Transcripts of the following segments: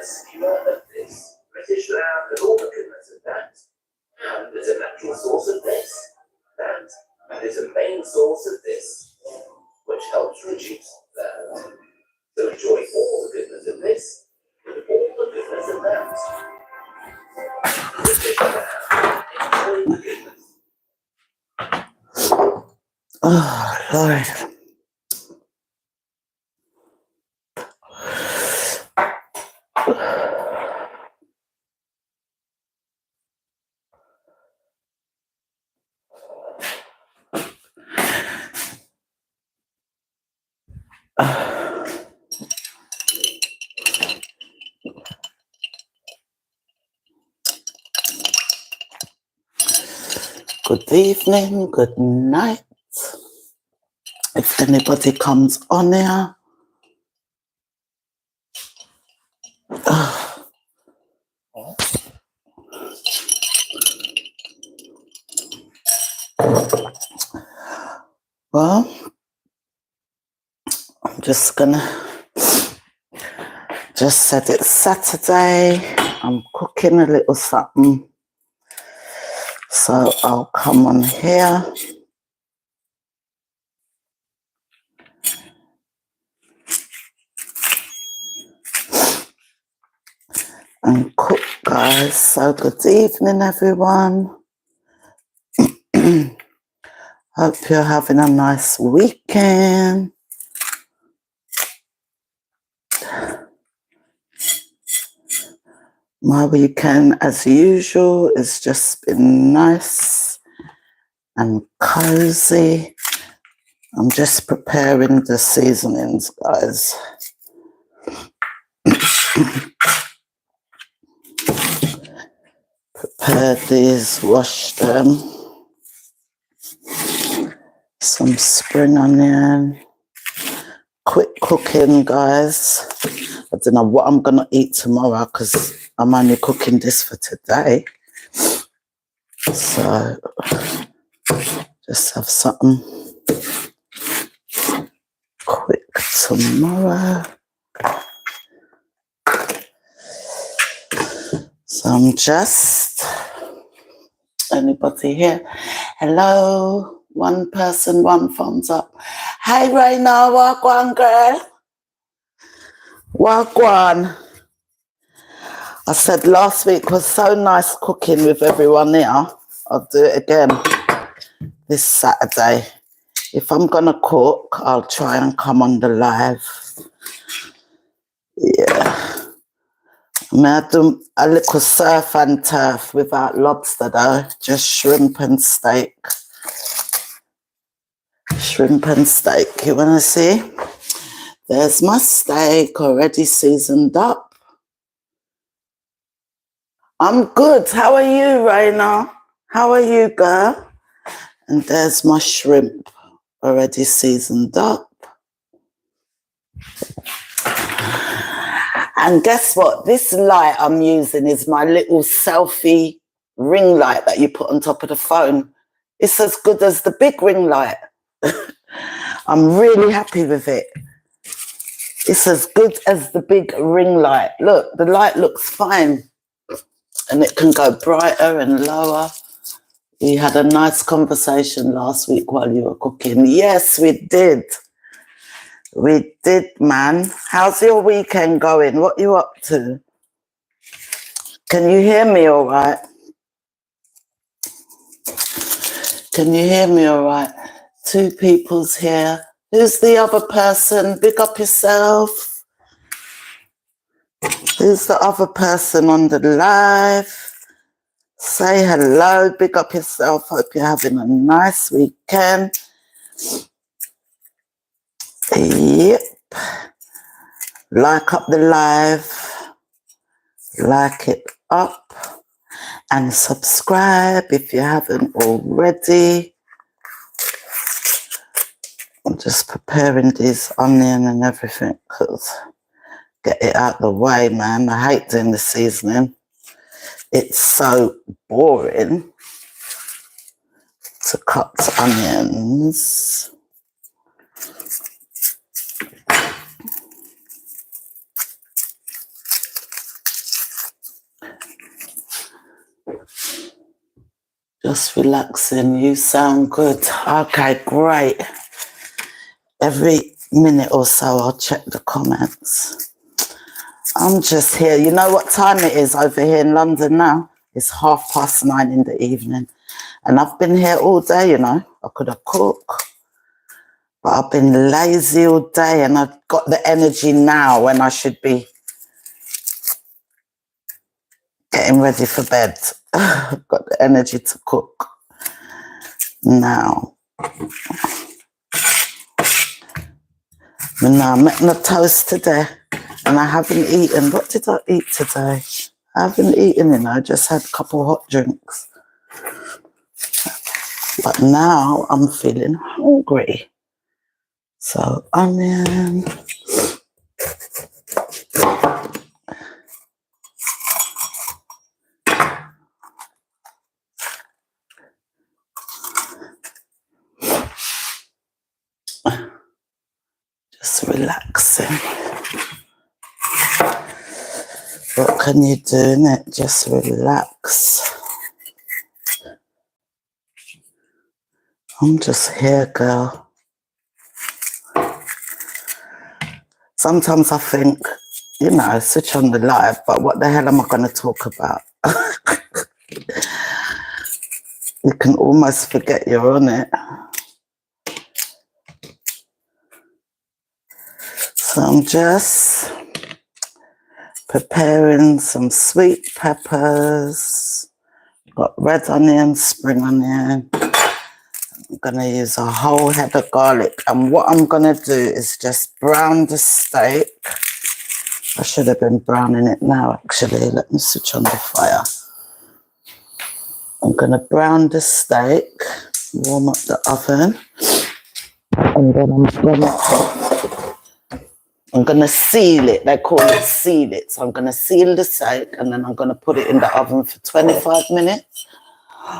a skewer of this, British lamb and all the goodness of that. And there's a natural source of this, that. And there's a main source of this, which helps reduce that. So enjoy all the goodness of this, and all the goodness of that. British lamb, enjoy the goodness. Oh, Lord. Good evening, good night. If anybody comes on here. Well, I'm just said it's Saturday. I'm cooking a little something. So I'll come on here. And cook, guys. So good evening, everyone. Hope you're having a nice weekend. My weekend, as usual, has just been nice and cozy. I'm just preparing the seasonings, guys. Prepared these, washed them. Some spring onion. Quick cooking, guys. I don't know what I'm going to eat tomorrow because I'm only cooking this for today. So, just have something quick tomorrow. So I'm just, anybody here? Hello, one person, one thumbs up. Hey Raina, wagwan girl. Wagwan. I said last week was so nice cooking with everyone here. I'll do it again this Saturday. If I'm gonna cook, I'll try and come on the live. Yeah. I do a little surf and turf without lobster though, just shrimp and steak. Shrimp and steak, you wanna see? There's my steak already seasoned up. I'm good. How are you, Raina? How are you, girl? And there's my shrimp already seasoned up. And guess what? This light I'm using is my little selfie ring light that you put on top of the phone. It's as good as the big ring light. I'm really happy with it. It's as good as the big ring light. Look, the light looks fine. And it can go brighter and lower. We had a nice conversation last week while you were cooking. Yes, we did. We did, man. How's your weekend going? What are you up to? Can you hear me all right? Can you hear me all right? 2 people's here. Who's the other person? Big up yourself. Who's the other person on the live? Say hello, big up yourself. Hope you're having a nice weekend. Yep. Like up the live. Like it up. And subscribe if you haven't already. I'm just preparing these onion and everything because get it out the way, man. I hate doing the seasoning. It's so boring to cut onions. Just relaxing. You sound good. Okay, great. Every minute or so, I'll check the comments. I'm just here. You know what time it is over here in London now? It's 9:30 in the evening. And I've been here all day, you know. I could have cooked. But I've been lazy all day and I've got the energy now when I should be getting ready for bed. I've got the energy to cook now. And now I'm making a toast today and I haven't eaten. What did I eat today? I haven't eaten, you know, I just had a couple hot drinks. But now I'm feeling hungry. So onion. Just relaxing. What can you do in it? Just relax. I'm just here, girl. Sometimes I think, you know, switch on the live, but what the hell am I going to talk about? You can almost forget you're on it. So I'm just preparing some sweet peppers. Got red onion, spring onion. I'm going to use a whole head of garlic. And what I'm going to do is just brown the steak. I should have been browning it now, actually. Let me switch on the fire. I'm going to brown the steak, warm up the oven. And then I'm going to seal it. They call it seal it. So I'm going to seal the steak and then I'm going to put it in the oven for 25 minutes.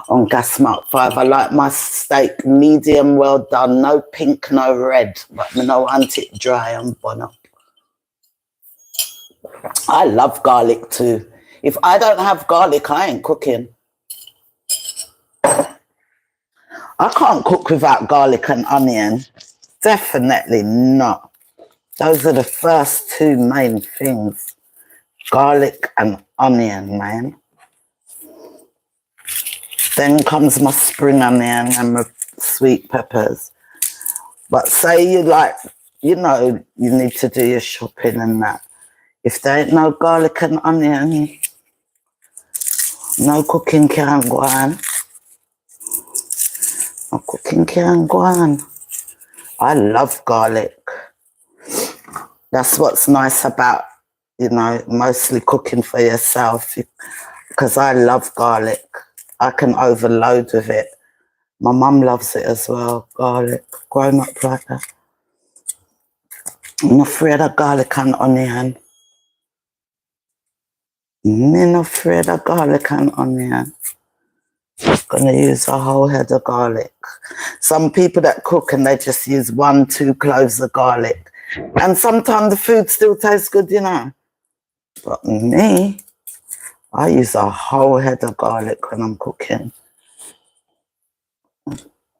On gas mark 5. I like my steak medium well done, no pink, no red, but I don't want it dry and bun up. I love garlic too. If I don't have garlic, I ain't cooking. I can't cook without garlic and onion. Definitely not. Those are the first two main things. Garlic and onion, man. Then comes my spring onion and my sweet peppers. But say you like, you know, you need to do your shopping and that. If there ain't no garlic and onion, no cooking can go on. No cooking can go on. I love garlic. That's what's nice about, you know, mostly cooking for yourself. Because I love garlic. I can overload with it. My mum loves it as well, garlic. Grown up like that. I'm afraid of garlic and onion. I'm not afraid of garlic and onion. I'm gonna use a whole head of garlic. Some people that cook and they just use 1-2 cloves of garlic. And sometimes the food still tastes good, you know. But me, I use a whole head of garlic when I'm cooking.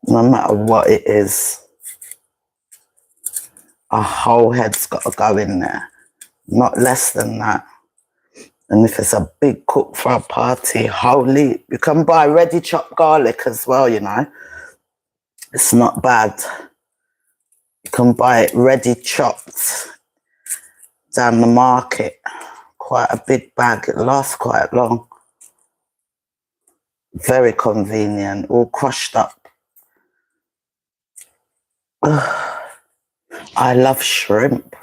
No matter what it is. A whole head's got to go in there. Not less than that. And if it's a big cook for a party, holy, you can buy ready chopped garlic as well, you know. It's not bad. You can buy it ready chopped down the market. Quite a big bag. It lasts quite long. Very convenient. All crushed up. I love shrimp.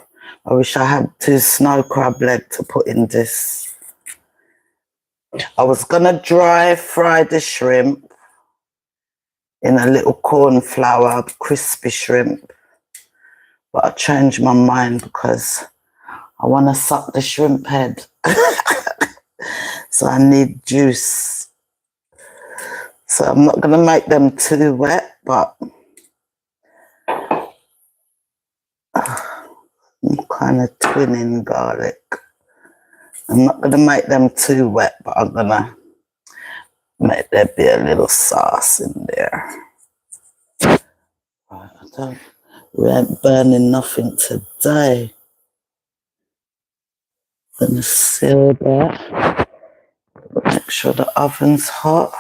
I wish I had 2 snow crab legs to put in this. I was going to dry fry the shrimp in a little corn flour, crispy shrimp. But I changed my mind because I want to suck the shrimp head. So I need juice. So I'm not going to make them too wet, but I'm kind of twinning garlic. I'm not going to make them too wet, but I'm going to Make there be a little sauce in there. Right, we ain't burning nothing today. Gonna seal that. Make sure the oven's hot.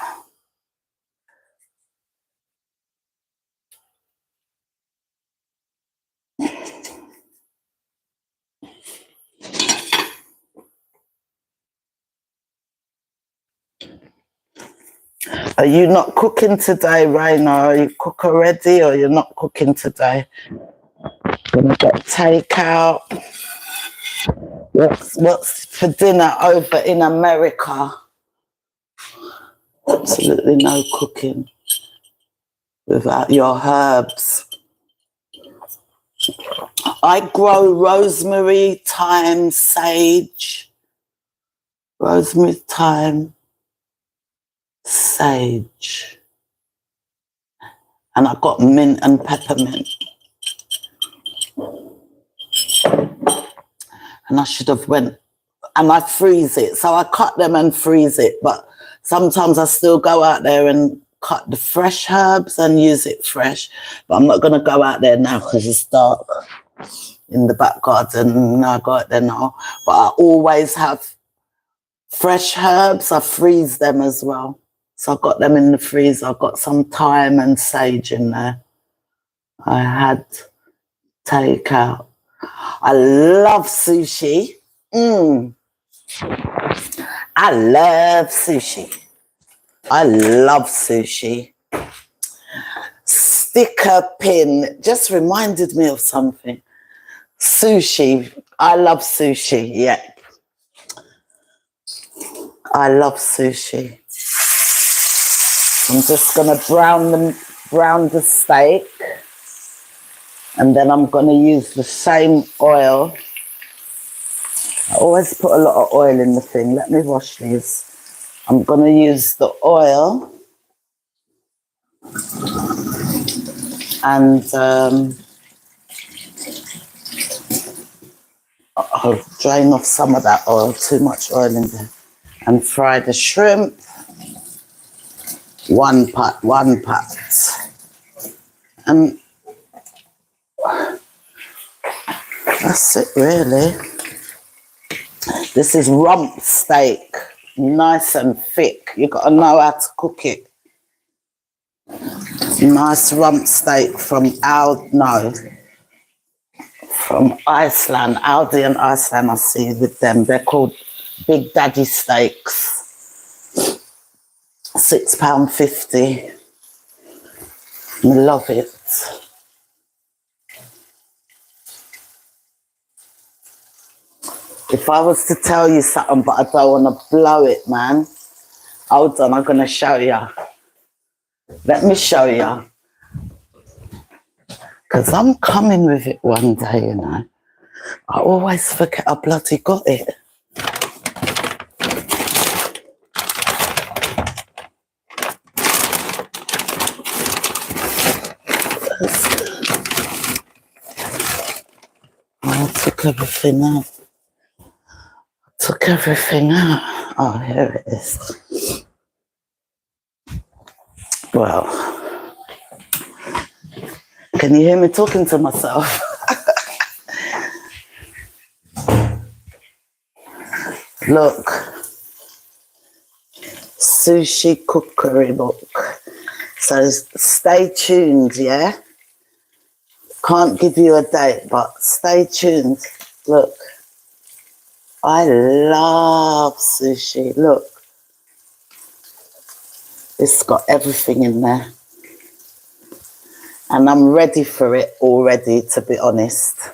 Are you not cooking today, Raina? Are you cook already or you're not cooking today? Gonna get takeout. What's for dinner over in America? Absolutely no cooking without your herbs. I grow rosemary, thyme, sage. Rosemary, thyme, sage. And I've got mint and peppermint. And I should have went, and I freeze it. So I cut them and freeze it, but sometimes I still go out there and cut the fresh herbs and use it fresh. But I'm not gonna go out there now because it's dark in the back garden. I go out there now. But I always have fresh herbs. I freeze them as well. So I've got them in the freezer. I've got some thyme and sage in there. I had takeout. I love sushi. I love sushi. I love sushi. Sticker pin just reminded me of something. Sushi. I love sushi. Yeah. I love sushi. I'm just gonna brown the steak. And then I'm going to use the same oil. I always put a lot of oil in the thing. Let me wash these. I'm going to use the oil. And I'll drain off some of that oil. Too much oil in there. And fry the shrimp. One pot. And that's it, really. This is rump steak, nice and thick. You got to know how to cook it. Nice rump steak from Iceland. Aldi and Iceland, I see with them. They're called Big Daddy steaks. £6.50. Love it. If I was to tell you something, but I don't want to blow it, man. Hold on, I'm going to show you. Let me show you. Because I'm coming with it one day, you know. I always forget I bloody got it. I took everything out. Took everything out. Oh, here it is. Well, can you hear me talking to myself? Look, sushi cookery book. So stay tuned, yeah? Can't give you a date, but stay tuned. Look. I love sushi. Look. It's got everything in there. And I'm ready for it already, to be honest.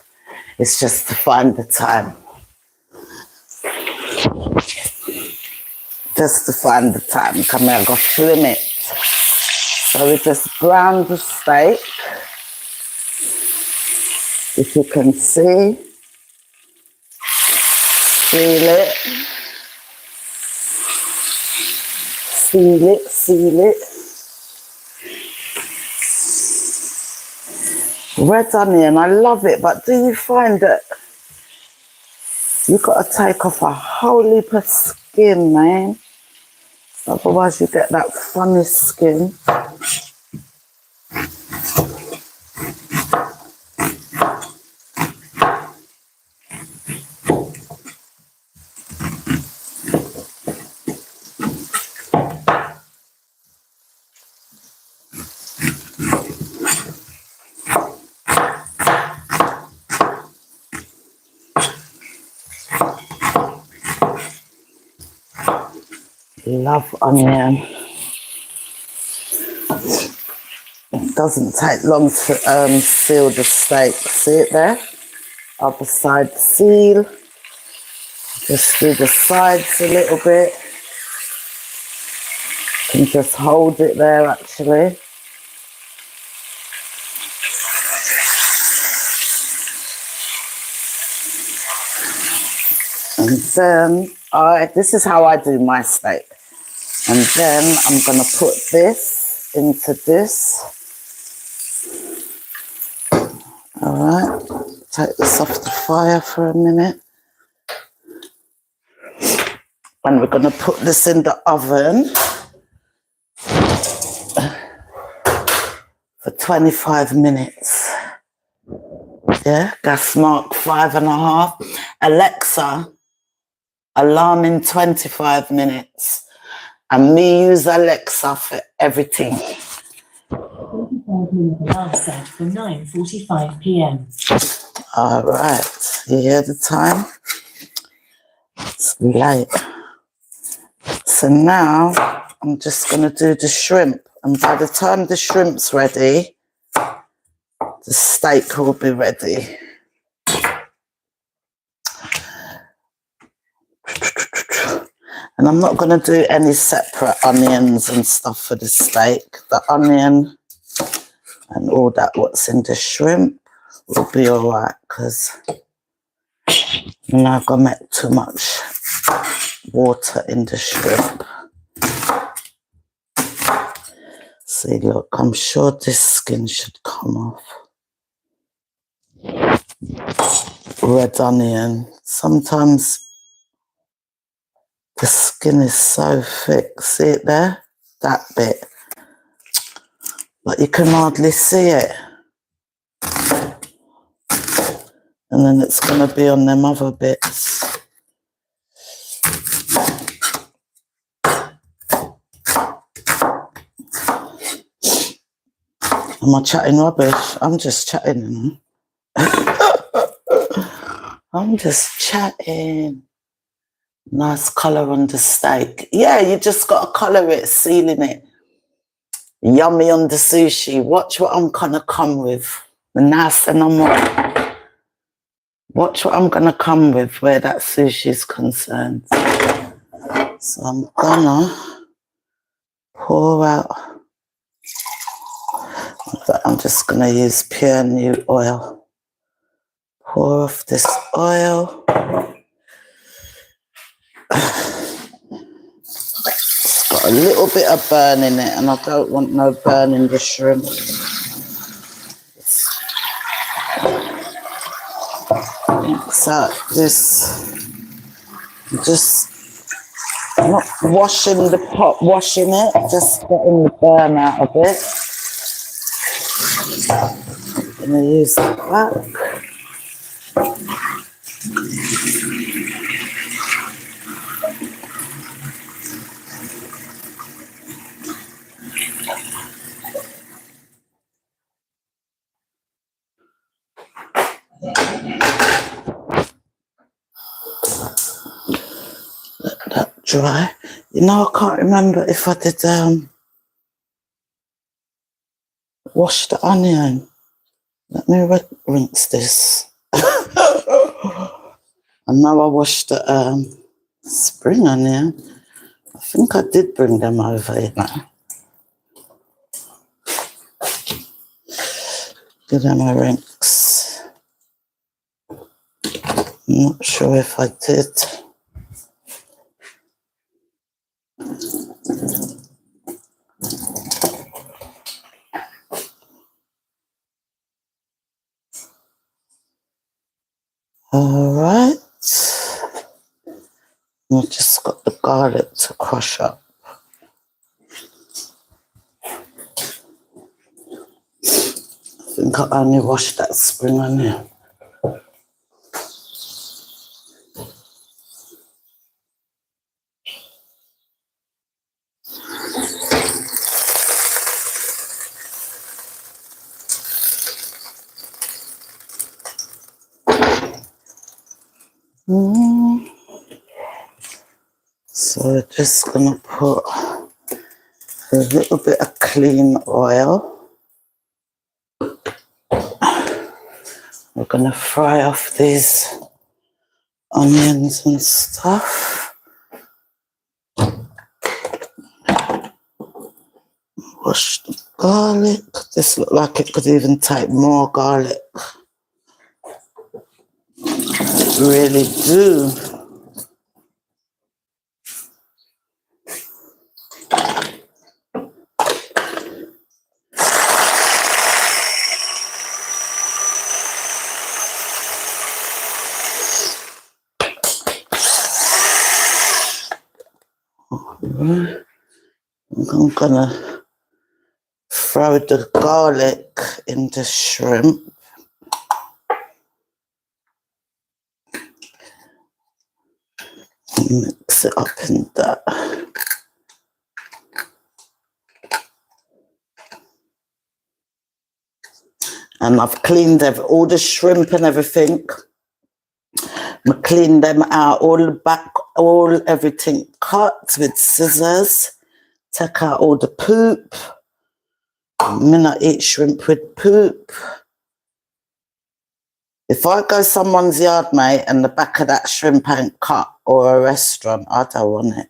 It's just to find the time. Just to find the time. Come here, I've got to film it. So we just brown the steak. If you can see. Seal it. Seal it. Red onion, I love it, but do you find that you've got to take off a whole heap of skin, man? Otherwise you get that funny skin. Love onion. It doesn't take long to seal the steak. See it there? Other side seal. Just do the sides a little bit. And just hold it there actually. And then this is how I do my steak. And then I'm going to put this into this. All right, take this off the fire for a minute. And we're going to put this in the oven for 25 minutes. Yeah, gas mark 5.5. Alexa, alarm in 25 minutes. And me use Alexa for everything. 45-minute alarm set for 9:45 p.m. All right, you hear the time? It's late. So now I'm just going to do the shrimp. And by the time the shrimp's ready, the steak will be ready. And I'm not going to do any separate onions and stuff for the steak. The onion and all that what's in the shrimp will be all right, because I'm not going to make too much water in the shrimp. See, look, I'm sure this skin should come off. Red onion. Sometimes the skin is so thick. See it there? That bit. But you can hardly see it. And then it's going to be on them other bits. Am I chatting rubbish? I'm just chatting. I'm just chatting. Nice colour on the steak. Yeah, you just got to colour it, sealing it. Yummy on the sushi. Watch what I'm going to come with. Nice and more. Watch what I'm going to come with where that sushi is concerned. So I'm going to pour out. I'm just going to use pure new oil. Pour off this oil. It's got a little bit of burn in it, and I don't want no burn in the shrimp. So just not washing the pot, washing it, just getting the burn out of it. I'm going to use the back. Let that dry. You know, I can't remember if I did wash the onion. Let me rinse this. I know I washed the spring onion. I think I did bring them over, you know. Give them a rinse. I'm not sure if I did. All right. I just got the garlic to crush up. think I only washed that spring onion. So we're just gonna put a little bit of clean oil. We're gonna fry off these onions and stuff. Wash the garlic. This looks like it could even take more garlic. Really do. I'm gonna throw the garlic in the shrimp. Mix it up in that. And I've cleaned all the shrimp and everything. I cleaned them out, all the back, everything cut with scissors. Take out all the poop. I'm gonna eat shrimp with poop. If I go someone's yard, mate, and the back of that shrimp ain't cut, or a restaurant, I don't want it.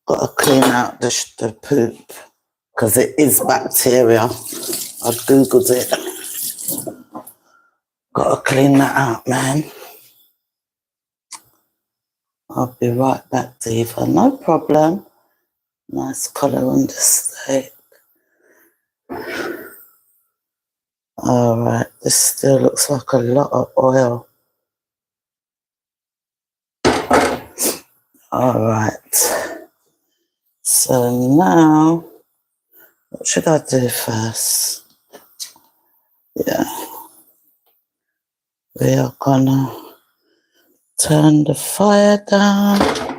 Gotta clean out the poop, because it is bacteria. I googled it. Gotta clean that out, man. I'll be right back, Diva. No problem. Nice colour on the steak. Alright, this still looks like a lot of oil. Alright. So now, what should I do first? Yeah. We are gonna turn the fire down.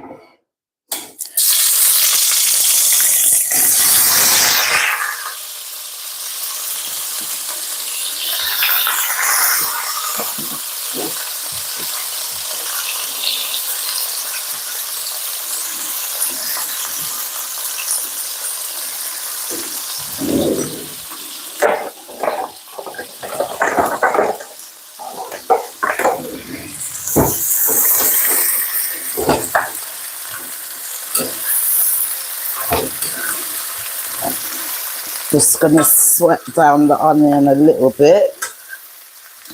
Just gonna sweat down the onion a little bit,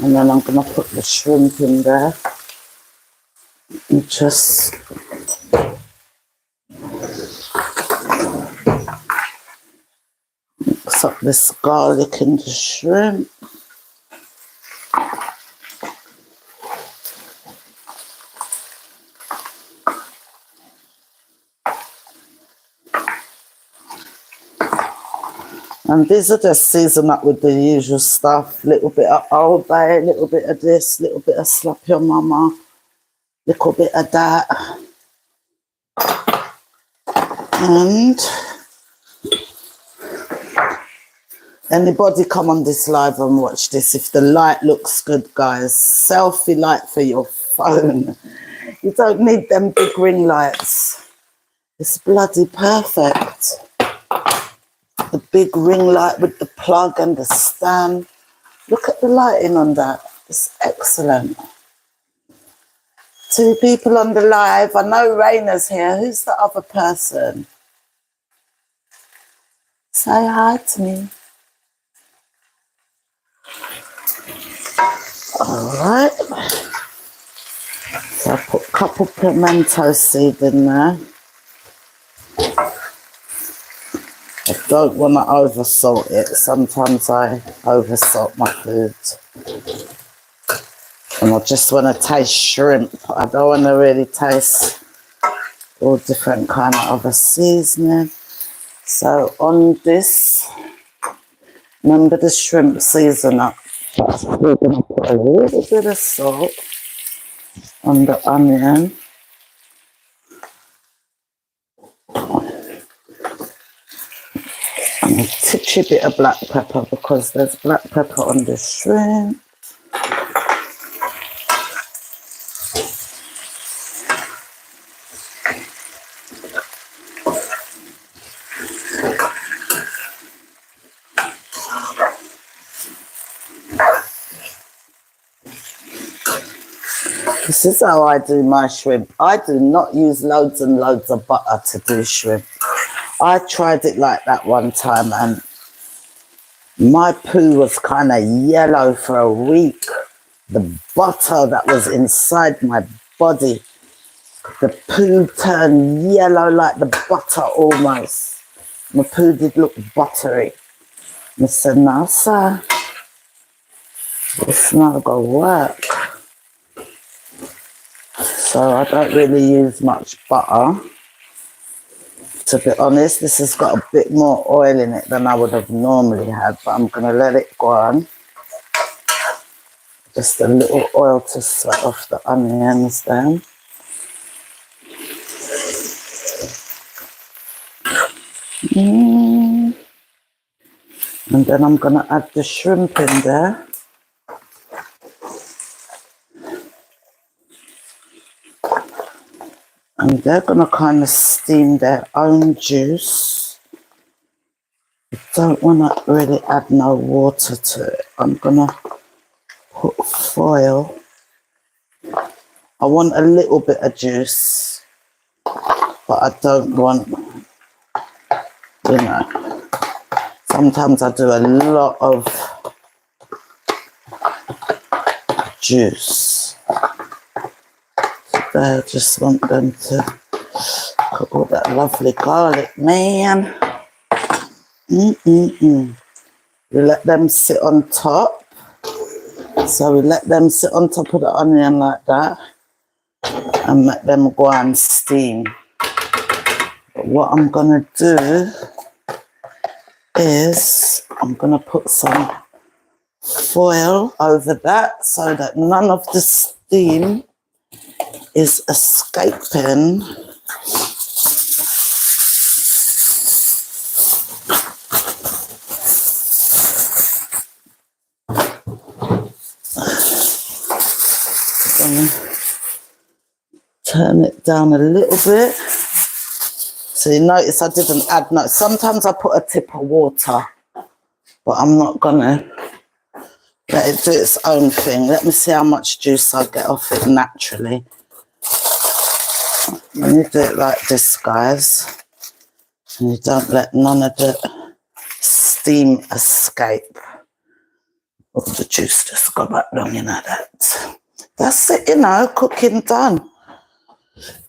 and then I'm gonna put the shrimp in there and just mix up this garlic and the shrimp. And these are just seasoned up with the usual stuff. Little bit of Old Bay, a little bit of this, little bit of Slap Your Mama, little bit of that. And anybody come on this live and watch this. If the light looks good, guys, selfie light for your phone. You don't need them big ring lights. It's bloody perfect. The big ring light with the plug and the stand. Look at the lighting on that. It's excellent. 2 people on the live. I know Raina's here. Who's the other person? Say hi to me. All right. So I put a couple pimento seed in there. I don't want to over-salt it. Sometimes I over-salt my food. And I just want to taste shrimp. I don't want to really taste all different kind of other seasoning. So on this, Remember the shrimp seasoner. We're going to put a little bit of salt on the onion. And a titchy bit of black pepper because there's black pepper on the shrimp. This is how I do my shrimp. I do not use loads and loads of butter to do shrimp. I tried it like that one time and my poo was kind of yellow for a week. The butter that was inside my body, the poo turned yellow like the butter almost. My poo did look buttery. I said, no, sir, it's not going to work. So I don't really use much butter. To be honest, this has got a bit more oil in it than I would have normally had, but I'm going to let it go on. Just a little oil to sweat off the onions then. And then I'm going to add the shrimp in there. And they're going to kind of steam their own juice. I don't want to really add no water to it. I'm going to put foil. I want a little bit of juice, but I don't want, you know, sometimes I do a lot of juice. I just want them to cook all that lovely garlic, man. We let them sit on top. So we let them sit on top of the onion like that and let them go and steam. But what I'm going to do is I'm going to put some foil over that so that none of the steam is escaping. Turn it down a little bit. So you notice I didn't add no. Sometimes I put a tip of water, but I'm not gonna let it do its own thing. Let me see how much juice I get off it naturally. When you do it like this, guys, and you don't let none of the steam escape. Oh, the juice just got back down, you know that. That's it, you know, cooking done.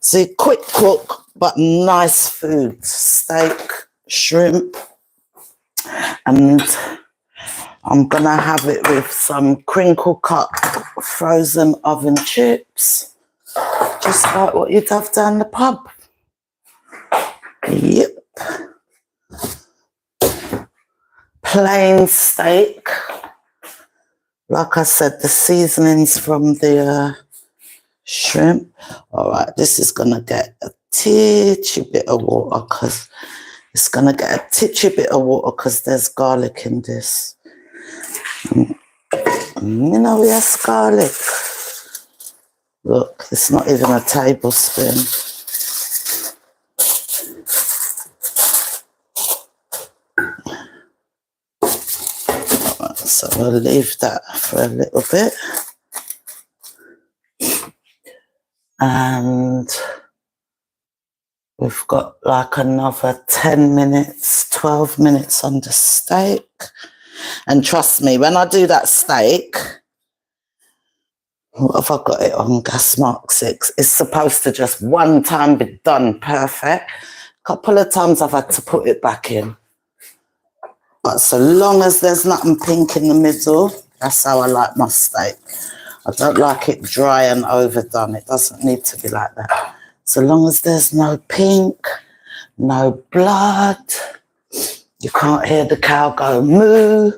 See, quick cook, but nice food. Steak, shrimp, and I'm gonna have it with some crinkle cut frozen oven chips. Just like what you'd have down the pub. Yep. Plain steak. Like I said, the seasonings from the shrimp. All right, this is going to get a titchy bit of water because there's garlic in this. You know, we have garlic. Look, it's not even a tablespoon. Right, so we'll leave that for a little bit. And we've got like another 10 minutes, 12 minutes on the steak. And trust me, when I do that steak, what have I got it on? Gas mark 6. It's supposed to just one time be done perfect. A couple of times I've had to put it back in. But so long as there's nothing pink in the middle, that's how I like my steak. I don't like it dry and overdone. It doesn't need to be like that. So long as there's no pink, no blood, you can't hear the cow go moo.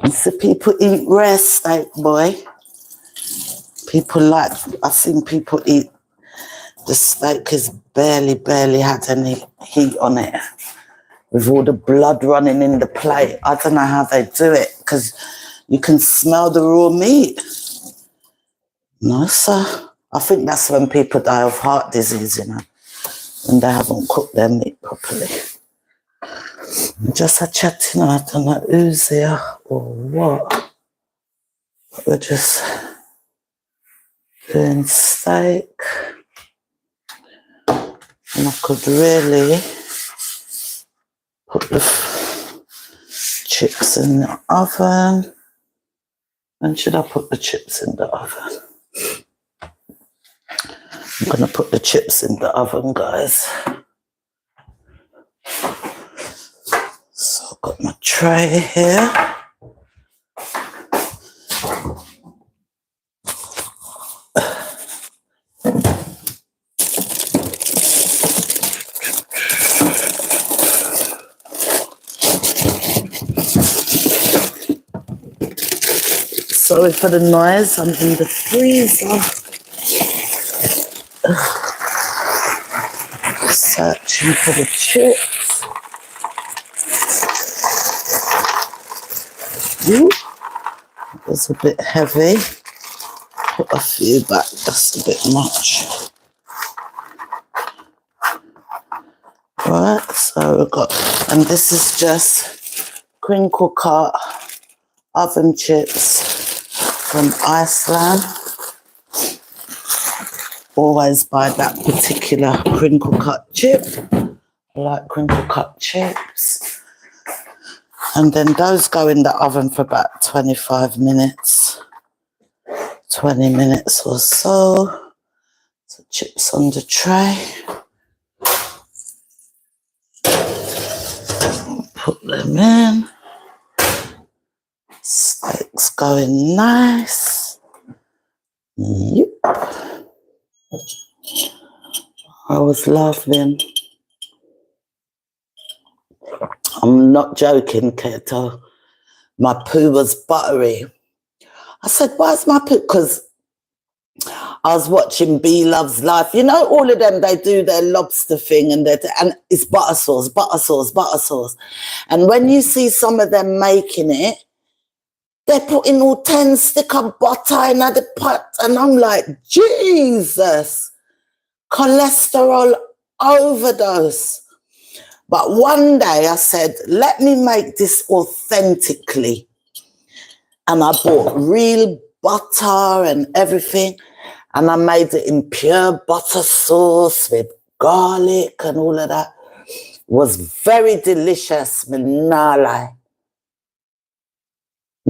You see people eat rare steak, boy. People like, I've seen people eat the steak is barely had any heat on it. With all the blood running in the plate. I don't know how they do it because you can smell the raw meat. No, sir. I think that's when people die of heart disease, you know, when they haven't cooked their meat properly. Just a chatting, I don't know who's here or what. We're just doing steak. And I could really put the chips in the oven. When should I put the chips in the oven? I'm going to put the chips in the oven, guys. So I've got my tray here. Sorry for the noise, I'm in the freezer. Searching for the chips. Ooh, it was a bit heavy. Put a few back, that's a bit much. Right, so we've got, and this is just crinkle cut oven chips from Iceland. Always buy that particular crinkle cut chip. I like crinkle cut chips. And then those go in the oven for about 25 minutes. 20 minutes or so. So chips on the tray. Put them in. Steak's going nice. Yep. I was laughing. I'm not joking, Keto. My poo was buttery. I said, why's my poo? Because I was watching B Love's Life. You know, all of them, they do their lobster thing and it's butter sauce, butter sauce, butter sauce. And when you see some of them making it, they're putting all 10 sticks of butter in the pot. And I'm like, Jesus, cholesterol overdose. But one day I said, let me make this authentically. And I bought real butter and everything. And I made it in pure butter sauce with garlic and all of that. It was very delicious, Manala.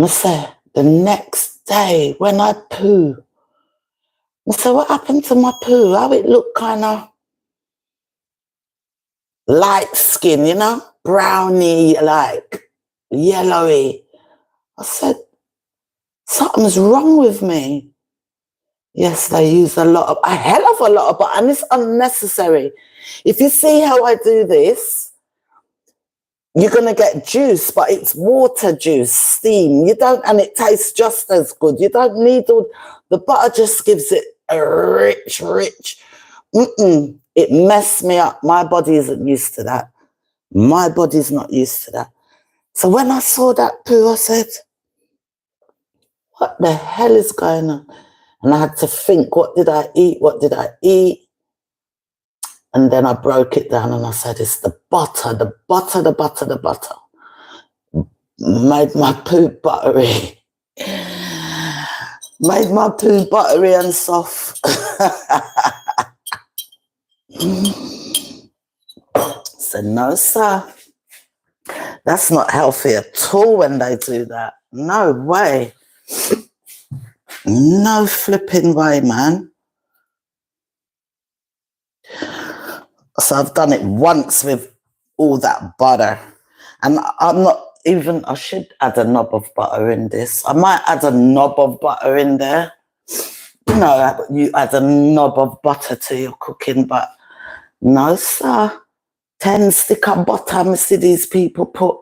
I said, the next day when I poo, I said, what happened to my poo? How it looked kind of light skin, you know, browny, like yellowy. I said, something's wrong with me. Yes, they use a hell of a lot of butter, and it's unnecessary. If you see how I do this, you're going to get juice, but it's water juice, steam. You don't, and it tastes just as good. You don't need the butter just gives it a rich. It messed me up. My body isn't used to that. My body's not used to that. So when I saw that poo, I said, what the hell is going on? And I had to think, what did I eat? What did I eat? And then I broke it down and I said, it's the butter. Made my poo buttery. Made my poo buttery and soft. Said, no, sir. That's not healthy at all when they do that. No way. No flipping way, man. So I've done it once with all that butter. And I'm not even, I should add a knob of butter in this. I might add a knob of butter in there. You know, you add a knob of butter to your cooking, but no, sir. 10 stick of butter, I see these people put.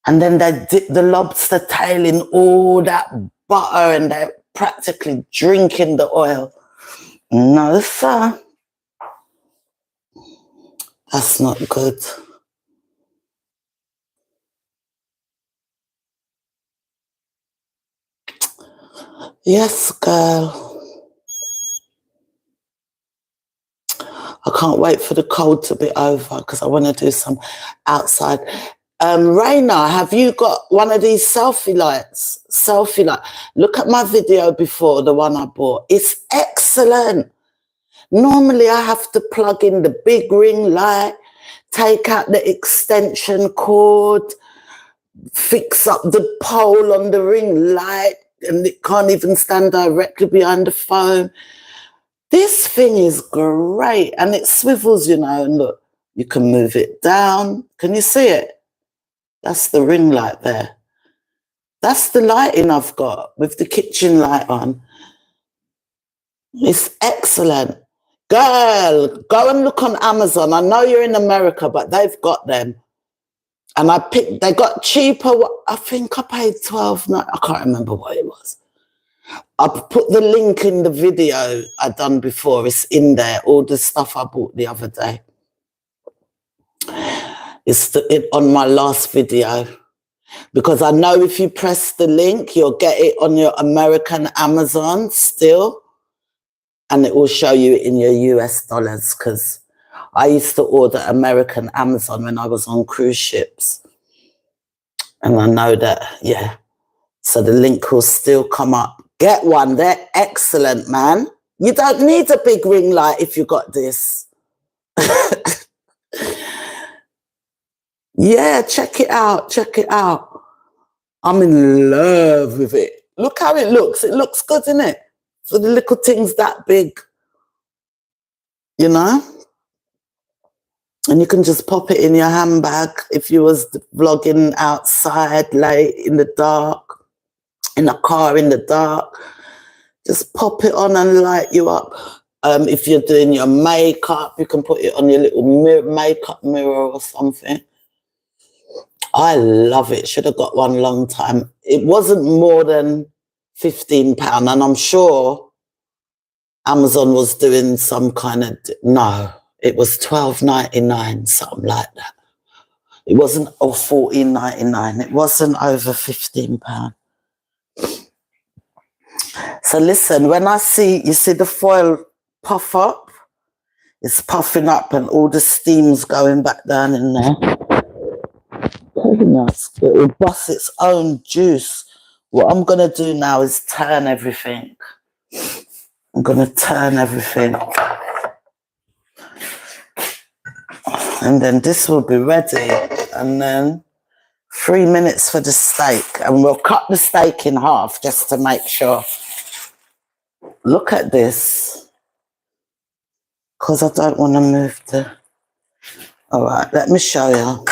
And then they dip the lobster tail in all that butter and they're practically drinking the oil. No, sir. That's not good. Yes, girl. I can't wait for the cold to be over because I want to do some outside. Raina, have you got one of these selfie lights? Selfie light. Look at my video before, the one I bought. It's excellent. Normally I have to plug in the big ring light, take out the extension cord, fix up the pole on the ring light, and it can't even stand directly behind the phone. This thing is great, and it swivels, you know, and look, you can move it down. Can you see it? That's the ring light there. That's the lighting I've got with the kitchen light on. It's excellent. Girl, go and look on Amazon. I know you're in America, but they've got them. And they got cheaper. I think I paid $12. I can't remember what it was. I'll put the link in the video I done before. It's in there, all the stuff I bought the other day. It's on my last video. Because I know if you press the link, you'll get it on your American Amazon still. And it will show you in your US dollars. Because I used to order American Amazon when I was on cruise ships. And I know that, yeah. So the link will still come up. Get one. They're excellent, man. You don't need a big ring light if you got this. Yeah, check it out. Check it out. I'm in love with it. Look how it looks. It looks good, isn't it? For the little things that big. You know? And you can just pop it in your handbag if you was vlogging outside late in the dark, in a car in the dark. Just pop it on and light you up. If you're doing your makeup, you can put it on your little makeup mirror or something. I love it. Should have got one long time. It wasn't more than £15, and I'm sure Amazon was doing some kind of, no, it was $12.99, something like that. It wasn't, or $14.99. It wasn't over £15. So listen, when I see, you see the foil puff up? It's puffing up and all the steam's going back down in there. Very nice. It will bust its own juice. What I'm going to do now is turn everything. I'm going to turn everything. And then this will be ready. And then 3 minutes for the steak. And we'll cut the steak in half just to make sure. Look at this. Because I don't want to move the... All right, let me show you.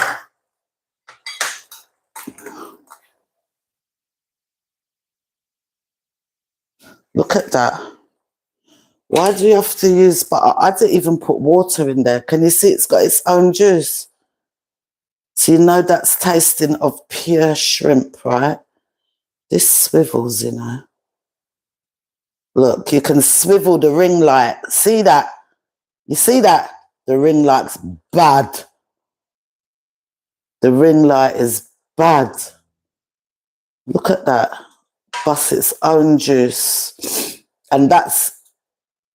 Look at that. Why do you have to use butter? I didn't even put water in there. Can you see it's got its own juice? So you know that's tasting of pure shrimp, right? This swivels, you know. Look, you can swivel the ring light. See that? You see that? The ring light's bad. The ring light is bad. Look at that. Bust its own juice. And that's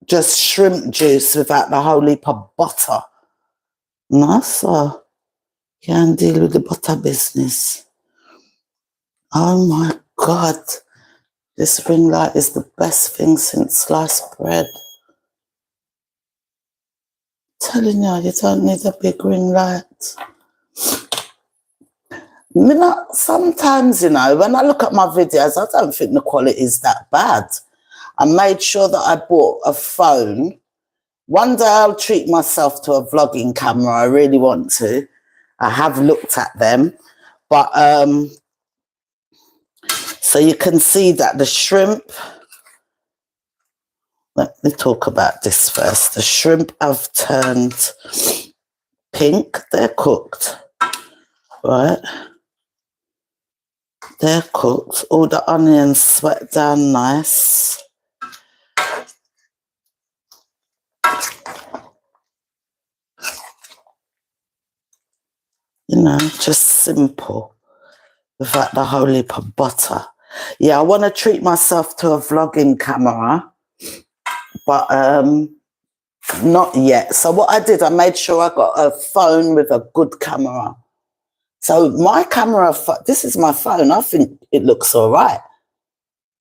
just shrimp juice without the whole heap of butter. No, so can't deal with the butter business. Oh my God. This ring light is the best thing since sliced bread. I'm telling you, you don't need a big ring light. Sometimes, you know, when I look at my videos, I don't think the quality is that bad. I made sure that I bought a phone. One day I'll treat myself to a vlogging camera. I really want to. I have looked at them. But, so you can see that the shrimp, let me talk about this first. The shrimp have turned pink. They're cooked, right? They're cooked. All the onions sweat down nice. You know, just simple without the whole heap of butter. Yeah, I want to treat myself to a vlogging camera, but not yet. So what I did, I made sure I got a phone with a good camera. So my camera, this is my phone. I think it looks all right.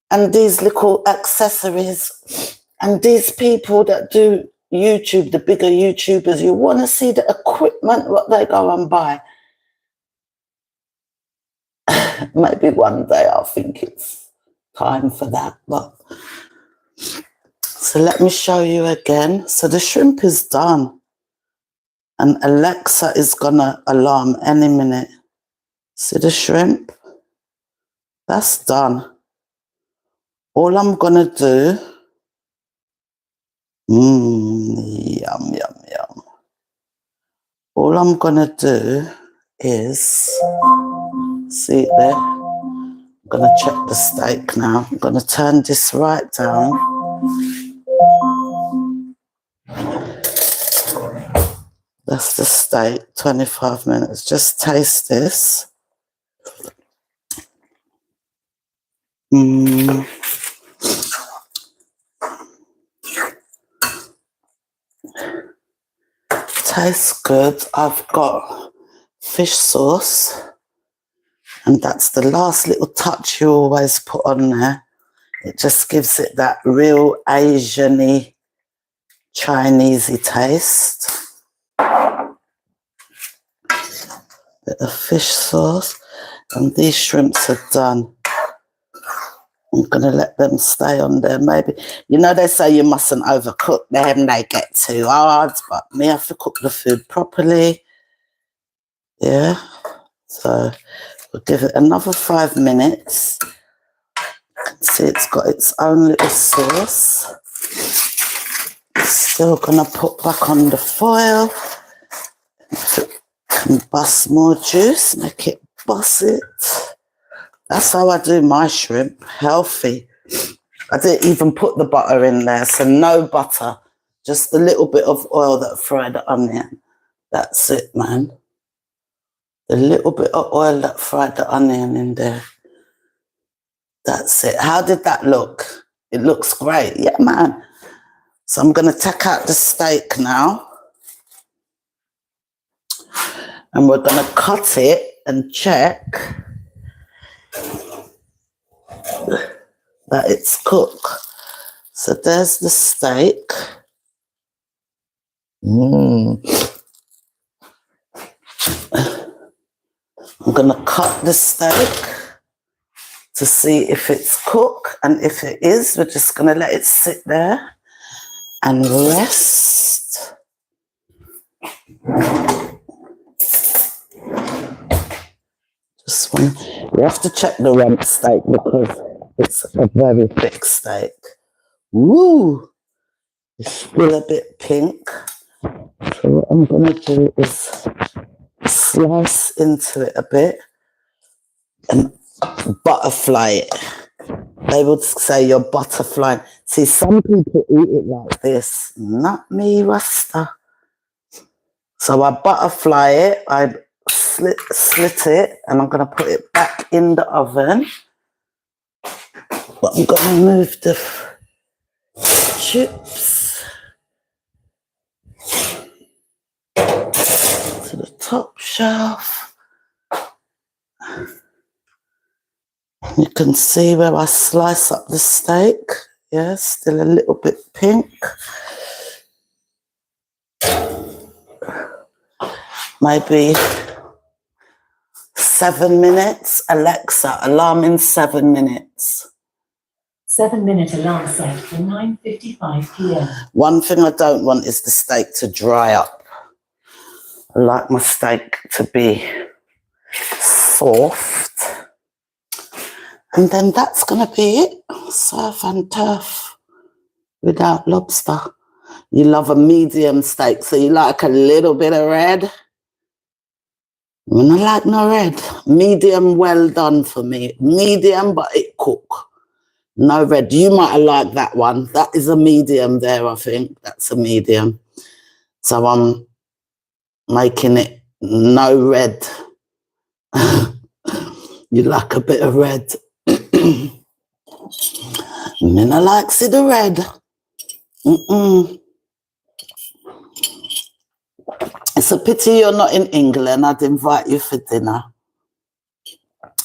And these little accessories and these people that do YouTube, the bigger YouTubers, you want to see the equipment, what they go and buy. Maybe one day I'll think it's time for that. But so let me show you again. So the shrimp is done. And Alexa is going to alarm any minute. See the shrimp? That's done. All I'm going to do... yum, yum, yum. All I'm going to do is... See it there? I'm going to check the steak now. I'm going to turn this right down. That's the steak, 25 minutes. Just taste this. Tastes good. I've got fish sauce. And that's the last little touch you always put on there. It just gives it that real Asian-y, Chinese-y taste. Bit of fish sauce. And these shrimps are done. I'm going to let them stay on there maybe. You know, they say you mustn't overcook them. They get too hard. But me have to cook the food properly. Yeah. So we'll give it another 5 minutes. You can see it's got its own little sauce. Still going to put back on the foil. If it can bust more juice, make it bust it. That's how I do my shrimp, healthy. I didn't even put the butter in there, so no butter. Just a little bit of oil that fried the onion. That's it, man. A little bit of oil that fried the onion in there. That's it. How did that look? It looks great. Yeah, man. So I'm going to take out the steak now. And we're going to cut it and check that it's cooked. So there's the steak. I'm going to cut the steak to see if it's cooked. And if it is, we're just going to let it sit there and rest. Just one. You have to check the rump steak because it's a very thick steak. Woo! It's still a bit pink. So what I'm going to do is slice into it a bit and butterfly it. They would say you're butterflying. See, some people eat it like this. Not me, Rasta. So I butterfly it. I slit it, and I'm going to put it back in the oven. But I'm going to move the chips to the top shelf. You can see where I slice up the steak. Yeah, still a little bit pink. Maybe 7 minutes. Alexa, alarm in 7 minutes. 7-minute alarm set for 9:55 p.m. One thing I don't want is the steak to dry up. I like my steak to be soft. And then that's going to be it. Surf and turf without lobster. You love a medium steak, so you like a little bit of red. I mean, I like no red. Medium well done for me. Medium, but it cook. No red. You might have liked that one. That is a medium there, I think. That's a medium. So I'm making it no red. You like a bit of red. Mina likes it the red. It's a pity you're not in England. I'd invite you for dinner.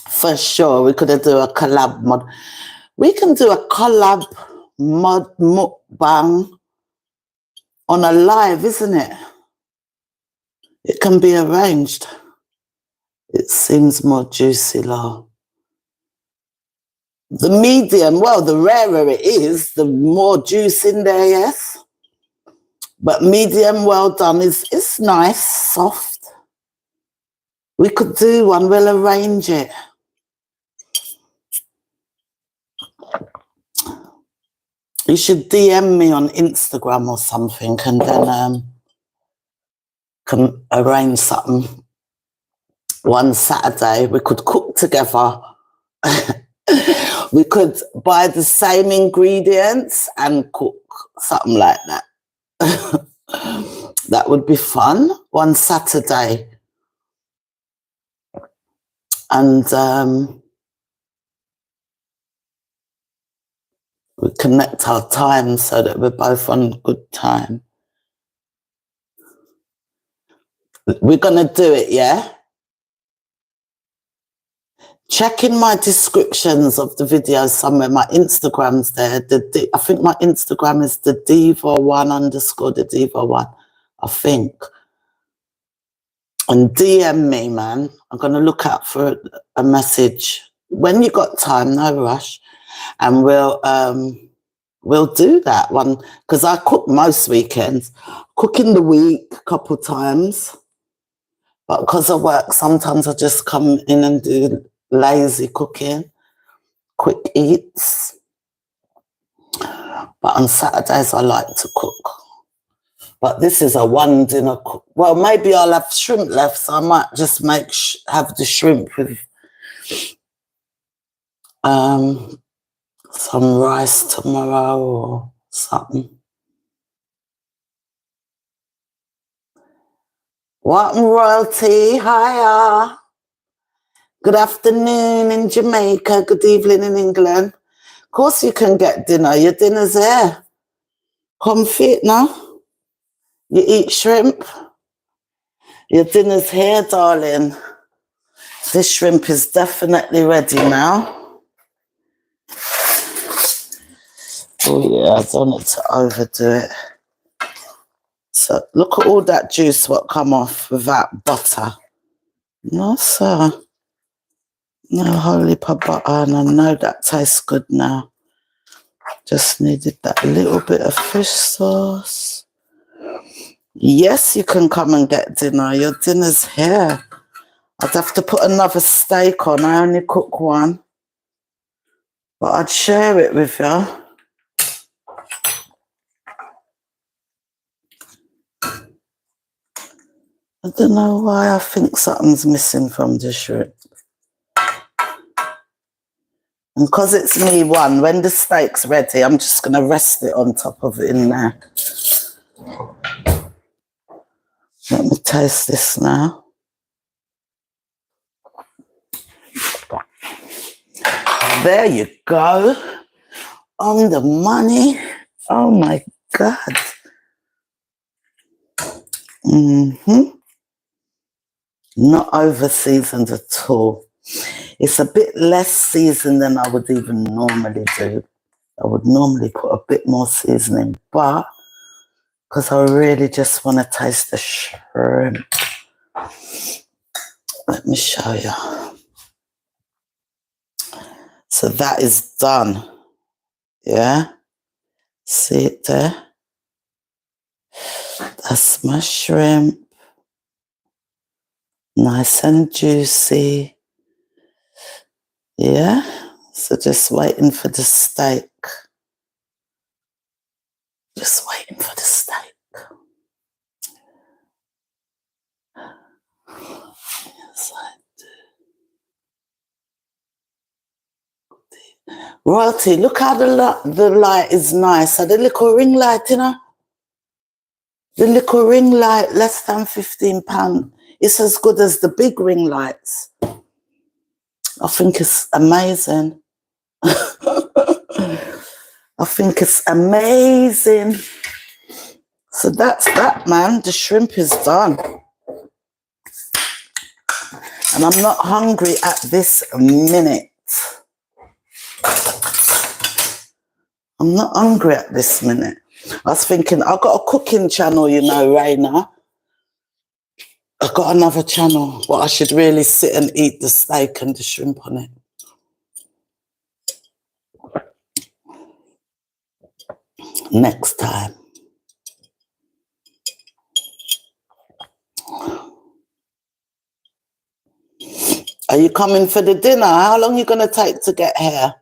For sure. We could do a collab mod. We can do a collab mod mukbang on a live, isn't it? It can be arranged. It seems more juicy, Law. The medium, well, the rarer it is, the more juice in there, yes. But medium well done is nice, soft. We could do one, we'll arrange it. You should DM me on Instagram or something and then can arrange something. One Saturday, we could cook together. We could buy the same ingredients and cook something like that. That would be fun. One Saturday. And we connect our time so that we're both on good time. We're going to do it, yeah? Check in my descriptions of the videos somewhere. My Instagram's there. I think my Instagram is DaDiva1_DaDiva1, I think. And DM me, man. I'm going to look out for a message. When you got time, no rush. And we'll do that one. Because I cook most weekends. Cook in the week a couple times. But because of work, sometimes I just come in and do lazy cooking, quick eats. But on Saturdays, I like to cook. But this is a one dinner cook. Well, maybe I'll have shrimp left, so I might just have the shrimp with some rice tomorrow or something. Welcome, royalty. Hiya. Good afternoon in Jamaica. Good evening in England. Of course you can get dinner. Your dinner's there. Come fit now. You eat shrimp. Your dinner's here, darling. This shrimp is definitely ready now. Oh yeah, I don't want to overdo it. So look at all that juice what come off without butter. No, sir. No holy butter, and I know that tastes good now. Just needed that little bit of fish sauce. Yes, you can come and get dinner. Your dinner's here. I'd have to put another steak on. I only cook one. But I'd share it with you. I don't know why I think something's missing from the shrimp. And because it's me one, when the steak's ready, I'm just going to rest it on top of it in there. Let me taste this now. There you go. On the money. Oh my God. Not over seasoned at all. It's a bit less seasoned than I would even normally do. I would normally put a bit more seasoning, but because I really just want to taste the shrimp. Let me show you. So that is done. Yeah? See it there? That's my shrimp. Nice and juicy. Yeah? So just waiting for the steak. Just waiting for the steak. Royalty, look how the light is nice. So the little ring light, you know? The little ring light, less than £15. It's as good as the big ring lights. I think it's amazing. I think it's amazing. So that's that, man. The shrimp is done. And I'm not hungry at this minute. I'm not hungry at this minute. I was thinking, I've got a cooking channel, you know, Raina. I've got another channel, but I should really sit and eat the steak and the shrimp on it. Next time. Are you coming for the dinner? How long are you going to take to get here?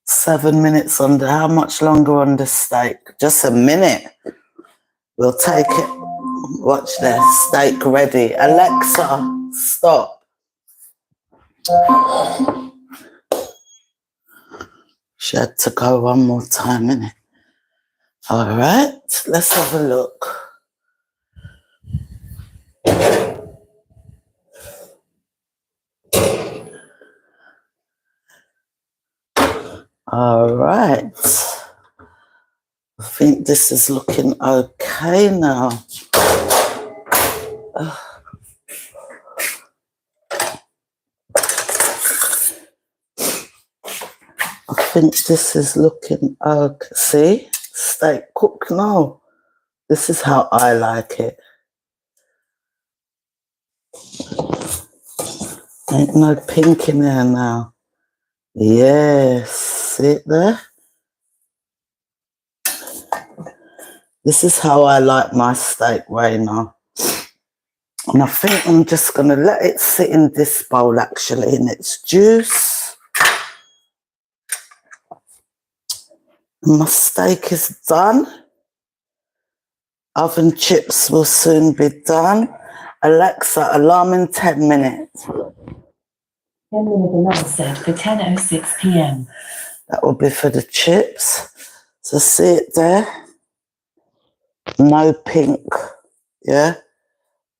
7 minutes on the, how much longer on the steak? Just a minute. We'll take it. Watch this, steak ready. Alexa, stop. She had to go one more time, innit? All right, let's have a look. All right. I think this is looking okay now. I think this is looking okay. See? Steak cooked now. This is how I like it. Ain't no pink in there now. Yes, see it there? This is how I like my steak right now. And I think I'm just going to let it sit in this bowl actually in its juice. And my steak is done. Oven chips will soon be done. Alexa, alarm in 10 minutes. 10-minute alarm set for 10:06 p.m. That will be for the chips. So see it there? No pink. Yeah?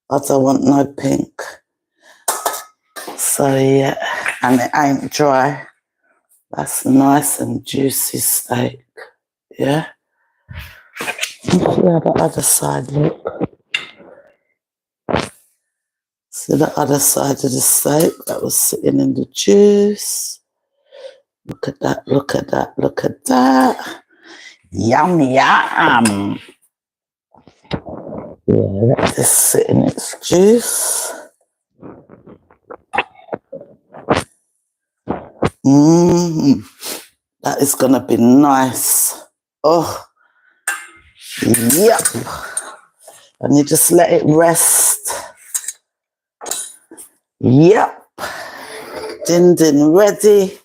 I don't want no pink. So yeah, and it ain't dry. That's nice and juicy steak. Yeah? Let's see how the other side look. See the other side of the steak that was sitting in the juice. Look at that, look at that, look at that. Yum, yum. Yeah, let this sit in its juice. That is going to be nice. Oh, yep. And you just let it rest. Yep. Din din ready.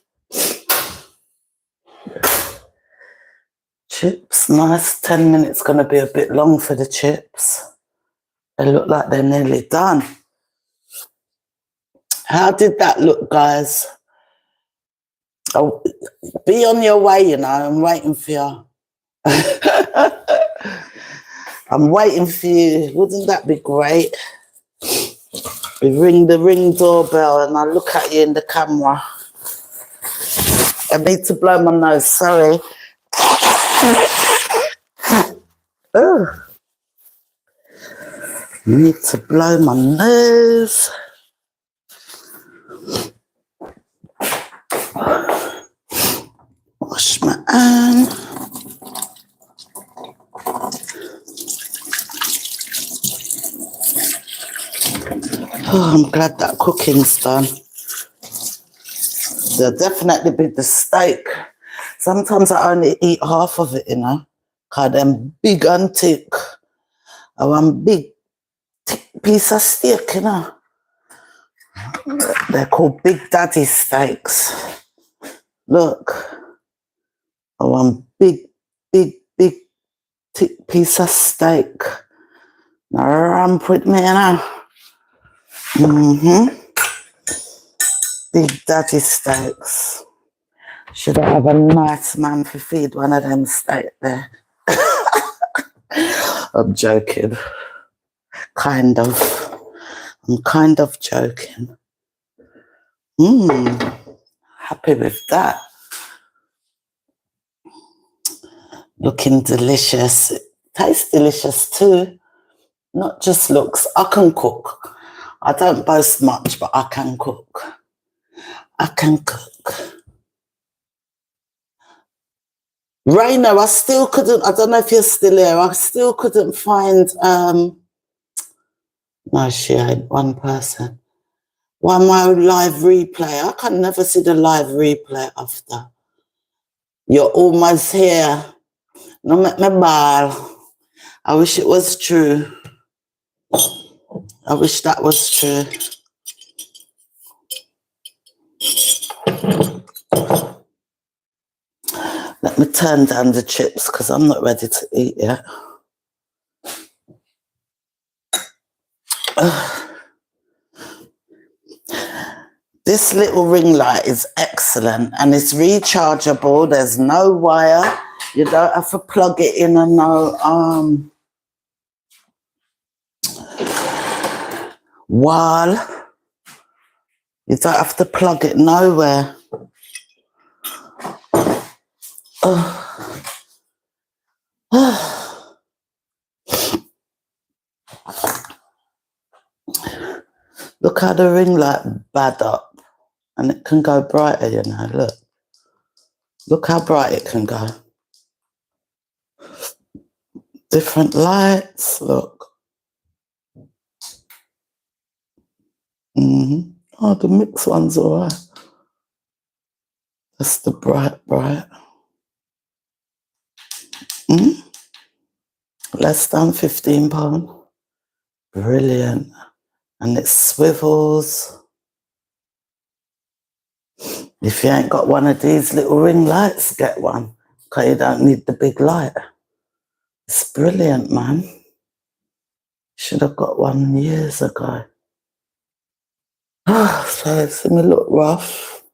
Chips, nice. 10 minutes going to be a bit long for the chips. They look like they're nearly done. How did that look, guys? Oh, be on your way, you know. I'm waiting for you. I'm waiting for you. Wouldn't that be great? We ring the ring doorbell and I look at you in the camera. I need to blow my nose, sorry. Oh. Need to blow my nose. Wash my hand. Oh, I'm glad that cooking's done. There'll definitely be the steak. Sometimes I only eat half of it, you know. Cause them big and thick. I want big thick piece of steak, you know. They're called Big Daddy steaks. Look. I want big thick piece of steak. Now ramp with me, you know. Big daddy steaks. Should I have a nice man to feed one of them steak there? I'm joking. Kind of. I'm kind of joking. Happy with that. Looking delicious. It tastes delicious too. Not just looks. I can cook. I don't boast much, but I can cook. I can cook. Raina, I still couldn't, I don't know if you're still here, I still couldn't find, no, she ain't, one person. Why my live replay? I can never see the live replay after. You're almost here. No, make me ball. I wish it was true. I wish that was true. Let me turn down the chips because I'm not ready to eat yet. This little ring light is excellent and it's rechargeable. There's no wire. You don't have to plug it in and no wall. You don't have to plug it nowhere. Look how the ring light bad up. And it can go brighter, you know, look. Look how bright it can go. Different lights, look. Oh, the mixed one's all right. That's the bright. Less than £15. Brilliant. And it swivels. If you ain't got one of these little ring lights, get one. Because you don't need the big light. It's brilliant, man. Should have got one years ago. So it's going to look rough.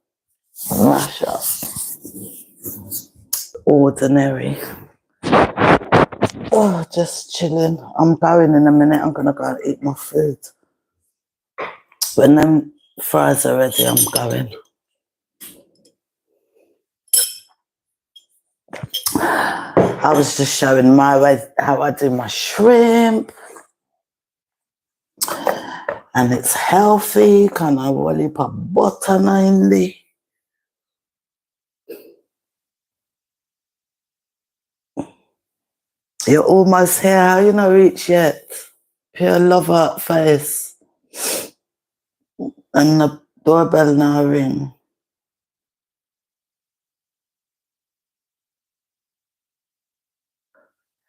Mash up. Ordinary. Oh, just chilling. I'm going in a minute. I'm going to go and eat my food. When them fries are ready, I'm going. I was just showing my way how I do my shrimp. And it's healthy. Can I really put butter in there? You're almost here. How you not reach yet? Pure love heart face. And the doorbell now ring.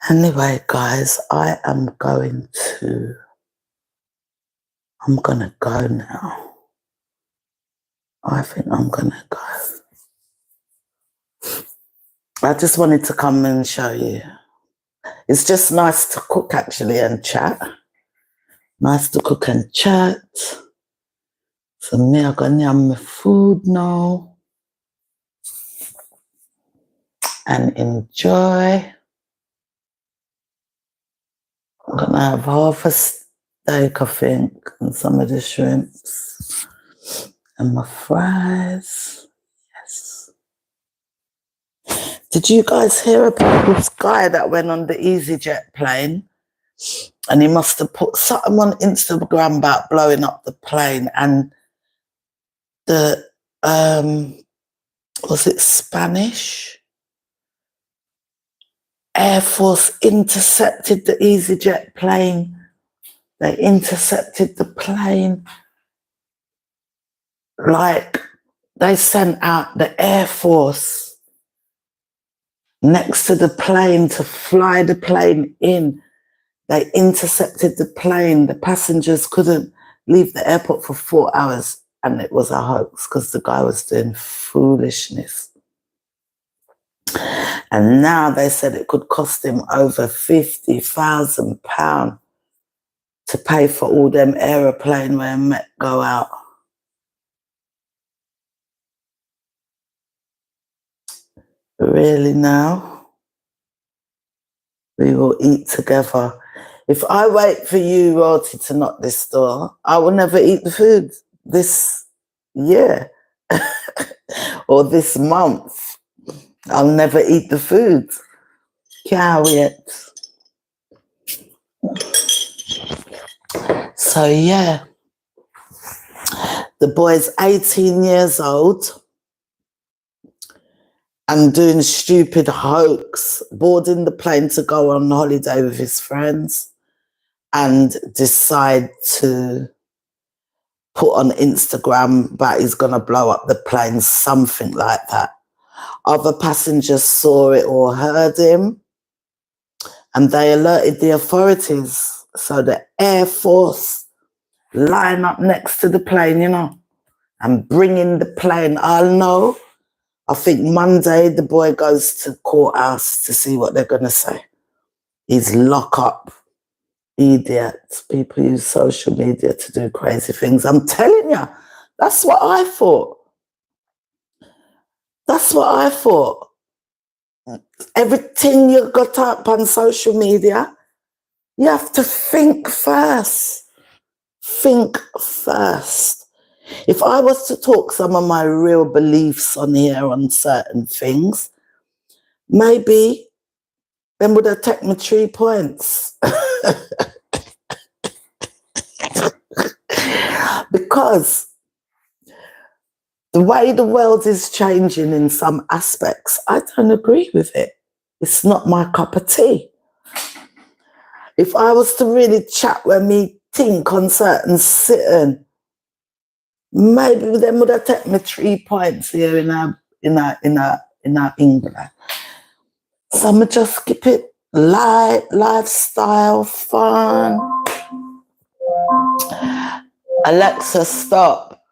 Anyway, guys, I'm gonna go now. I think I'm gonna go. I just wanted to come and show you. It's just nice to cook actually and chat. Nice to cook and chat. So me, I'm gonna have my food now. And enjoy. I'm gonna have half a steak, I think, and some of the shrimps. And my fries. Yes. Did you guys hear about this guy that went on the EasyJet plane? And he must have put something on Instagram about blowing up the plane, and the was it Spanish? Air Force intercepted the EasyJet plane. They intercepted the plane. Like, they sent out the Air Force next to the plane to fly the plane in. They intercepted the plane. The passengers couldn't leave the airport for 4 hours, and it was a hoax because the guy was doing foolishness. And now they said it could cost him over £50,000 to pay for all them aeroplane where Met go out. Really now? We will eat together. If I wait for you, Royalty, to knock this door, I will never eat the food this year or this month. I'll never eat the food. Can't wait. So yeah, the boy's 18 years old and doing stupid hoax, boarding the plane to go on holiday with his friends and decide to put on Instagram that he's going to blow up the plane, something like that. Other passengers saw it or heard him and they alerted the authorities. So the Air Force line up next to the plane, you know, and bring in the plane. I'll know. I think Monday the boy goes to courthouse to see what they're going to say. He's lock up. Idiots. People use social media to do crazy things. I'm telling you, that's what I thought. That's what I thought. Everything you got up on social media, you have to think first. Think first. If I was to talk some of my real beliefs on here on certain things, maybe then would have taken me 3 points. Because the way the world is changing in some aspects, I don't agree with it. It's not my cup of tea. If I was to really chat with me think on certain sitting, maybe then would have taken me 3 points here in our England. So I'm just keep it light, lifestyle, fun. Alexa, stop.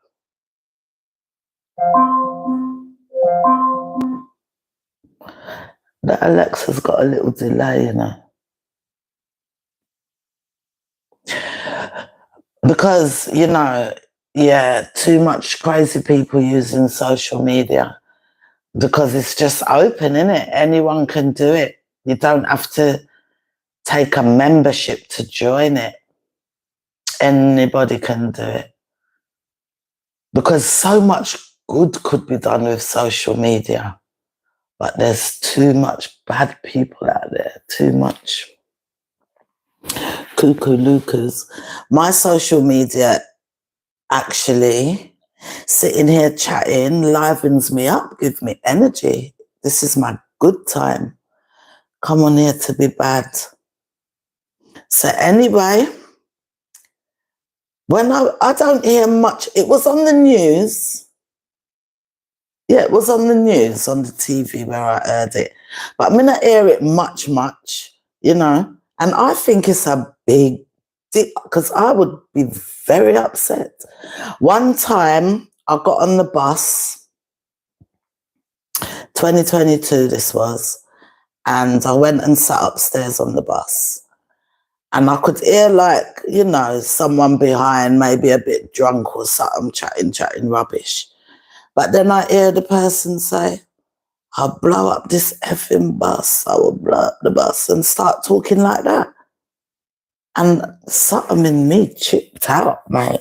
The Alexa's got a little delay, you know. Because, you know, yeah, too much crazy people using social media. Because it's just open, innit? Anyone can do it. You don't have to take a membership to join it. Anybody can do it. Because so much good could be done with social media. But there's too much bad people out there. Too much cuckoo-lookers. My social media, actually, sitting here chatting, livens me up, gives me energy. This is my good time. Come on here to be bad. So anyway, when I don't hear much, it was on the news. Yeah, it was on the news, on the TV where I heard it. But I not hear it much, you know. And I think it's a big deal, because I would be very upset. One time I got on the bus, 2022 this was, and I went and sat upstairs on the bus. And I could hear, like, you know, someone behind, maybe a bit drunk or something, chatting rubbish. But then I hear the person say, I'll blow up this effing bus. I will blow up the bus, and start talking like that. And something in me chipped out, mate.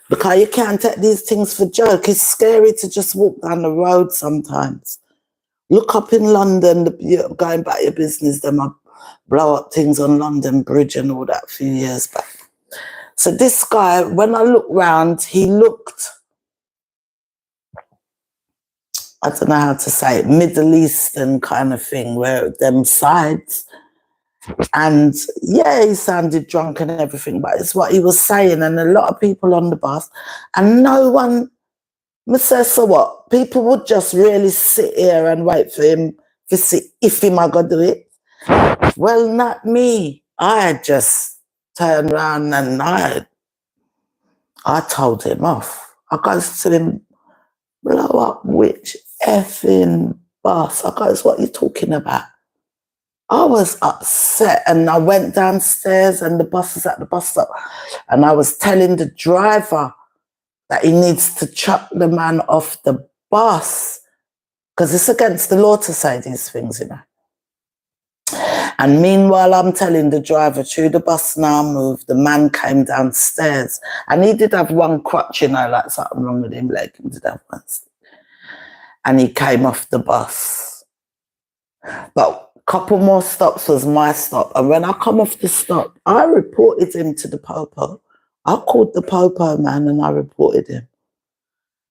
Because you can't take these things for joke. It's scary to just walk down the road sometimes. Look up in London, you're going back your business, them blow up things on London Bridge and all that a few years back. So this guy, when I looked round, he looked, I don't know how to say it, Middle Eastern kind of thing, where them sides. And yeah, he sounded drunk and everything, but it's what he was saying. And a lot of people on the bus, and no one says, so what? People would just really sit here and wait for him to see if he might go do it. Well, not me. I just turned around and I told him off. I goes to him, blow up which effing bus? I goes, what are you talking about? I was upset, and I went downstairs and the bus was at the bus stop, and I was telling the driver that he needs to chuck the man off the bus because it's against the law to say these things, you know. And meanwhile, I'm telling the driver, through the bus now move, the man came downstairs and he did have one crutch, you know, like something wrong with him, leg, he did have one. And he came off the bus. But a couple more stops was my stop. And when I come off the stop, I reported him to the popo. I called the popo man and I reported him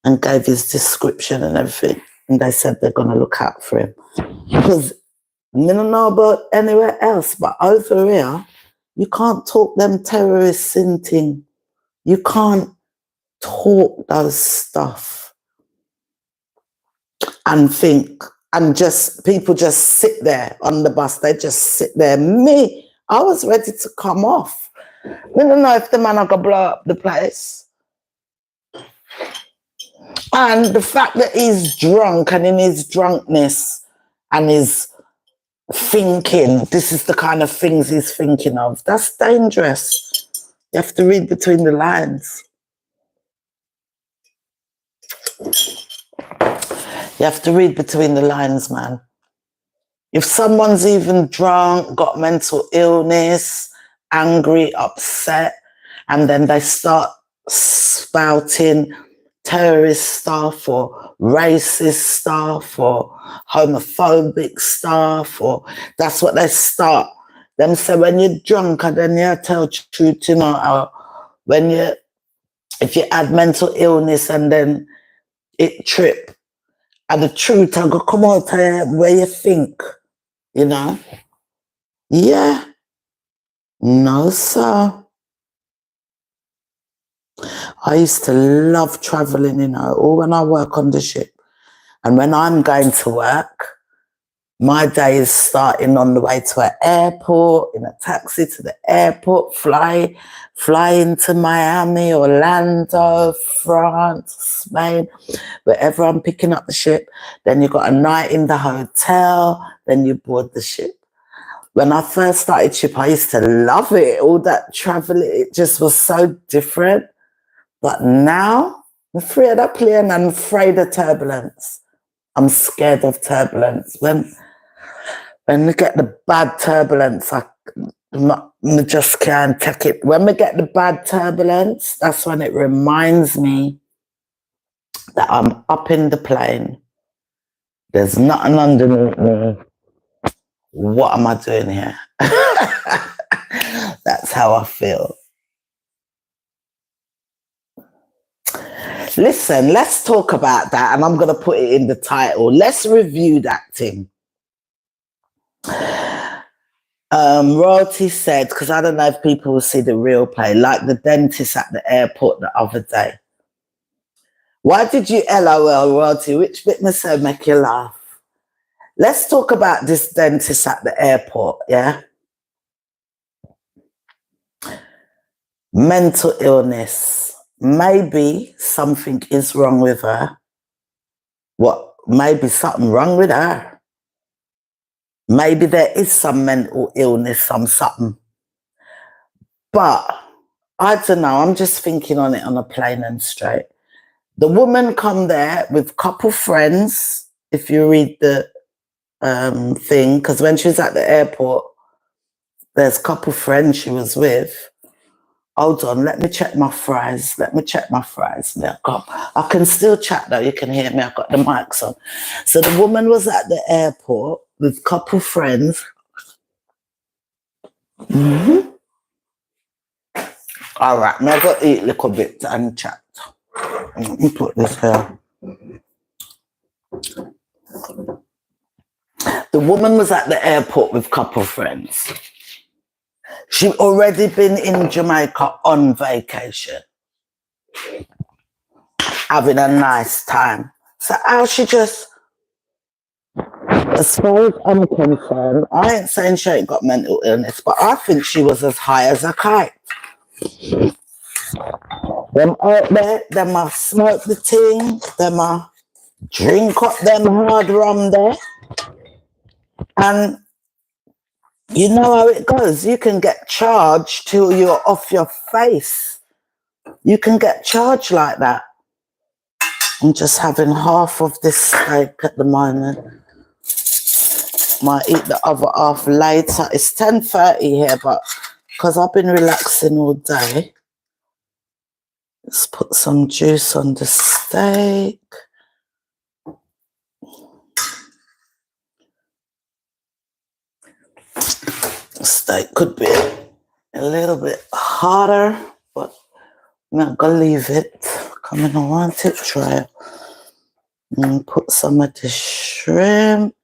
and gave his description and everything. And they said they're going to look out for him. Because I don't know about anywhere else, but over here, you can't talk them terrorists in thing. You can't talk those stuff and think, and just people just sit there on the bus. They just sit there. Me, I was ready to come off. I don't know if the man are gonna blow up the place. And the fact that he's drunk and in his drunkenness and his thinking, this is the kind of things he's thinking of. That's dangerous. You have to read between the lines. You have to read between the lines, man. If someone's even drunk, got mental illness, angry, upset, and then they start spouting terrorist stuff or racist stuff or homophobic stuff, or that's what they start. Them say when you're drunk and then you tell truth, you know, when you, if you had mental illness and then it trip, and the truth, I go, come on, tell you where you think, you know? Yeah. No, sir. I used to love traveling, you know, or when I work on the ship. And when I'm going to work, my day is starting on the way to an airport, in a taxi to the airport, fly into Miami, Orlando, France, Spain, wherever I'm picking up the ship. Then you got a night in the hotel, then you board the ship. When I first started ship, I used to love it. All that traveling, it just was so different. But now, I'm afraid of plane, I'm afraid of turbulence. I'm scared of turbulence. When we get the bad turbulence, I just can't take it. When we get the bad turbulence, that's when it reminds me that I'm up in the plane. There's nothing underneath me. What am I doing here? That's how I feel. Listen, let's talk about that, and I'm going to put it in the title. Let's review that thing. Royalty said, because I don't know if people will see the real play, like the dentist at the airport the other day. Why did you LOL, Royalty? Which bit must I make you laugh? Let's talk about this dentist at the airport, yeah? Mental illness. Maybe something is wrong with her. What? Maybe something wrong with her. Maybe there is some mental illness, something. But I don't know. I'm just thinking on it on a plain and straight. The woman come there with a couple friends, if you read the thing, because when she was at the airport, there's a couple friends she was with. Hold on, let me check my fries. There, come. I can still chat though, you can hear me, I've got the mics on. So the woman was at the airport with a couple friends. Mm-hmm. All right, now I've got to eat a little bit and chat. Let me put this here. The woman was at the airport with a couple friends. She'd already been in Jamaica on vacation, having a nice time. So how she just, as far as I'm concerned, I ain't saying she ain't got mental illness, but I think she was as high as a kite. Them out there, them a smoke the thing, them a drink up them hard rum there, and You know how it goes. You can get charged till you're off your face. You can get charged like that. I'm just having half of this steak at the moment. Might eat the other half later. It's 10:30 here, but because I've been relaxing all day, let's put some juice on the steak. The steak could be a little bit hotter, but I'm not gonna leave it. Come in, I want it dry. And put some of the shrimp.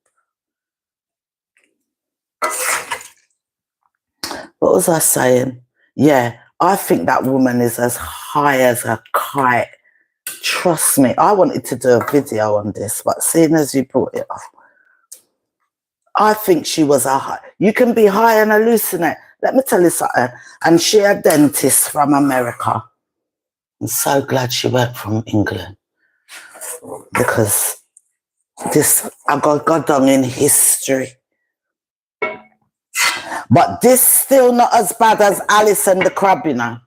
What was I saying? Yeah, I think that woman is as high as a kite. Trust me, I wanted to do a video on this, but seeing as you brought it up, I think she was a high. You can be high and hallucinate. Let me tell you something. And she a dentist from America. I'm so glad she went from England, because this I got done in history. But this still not as bad as Alice and the Crab, you know.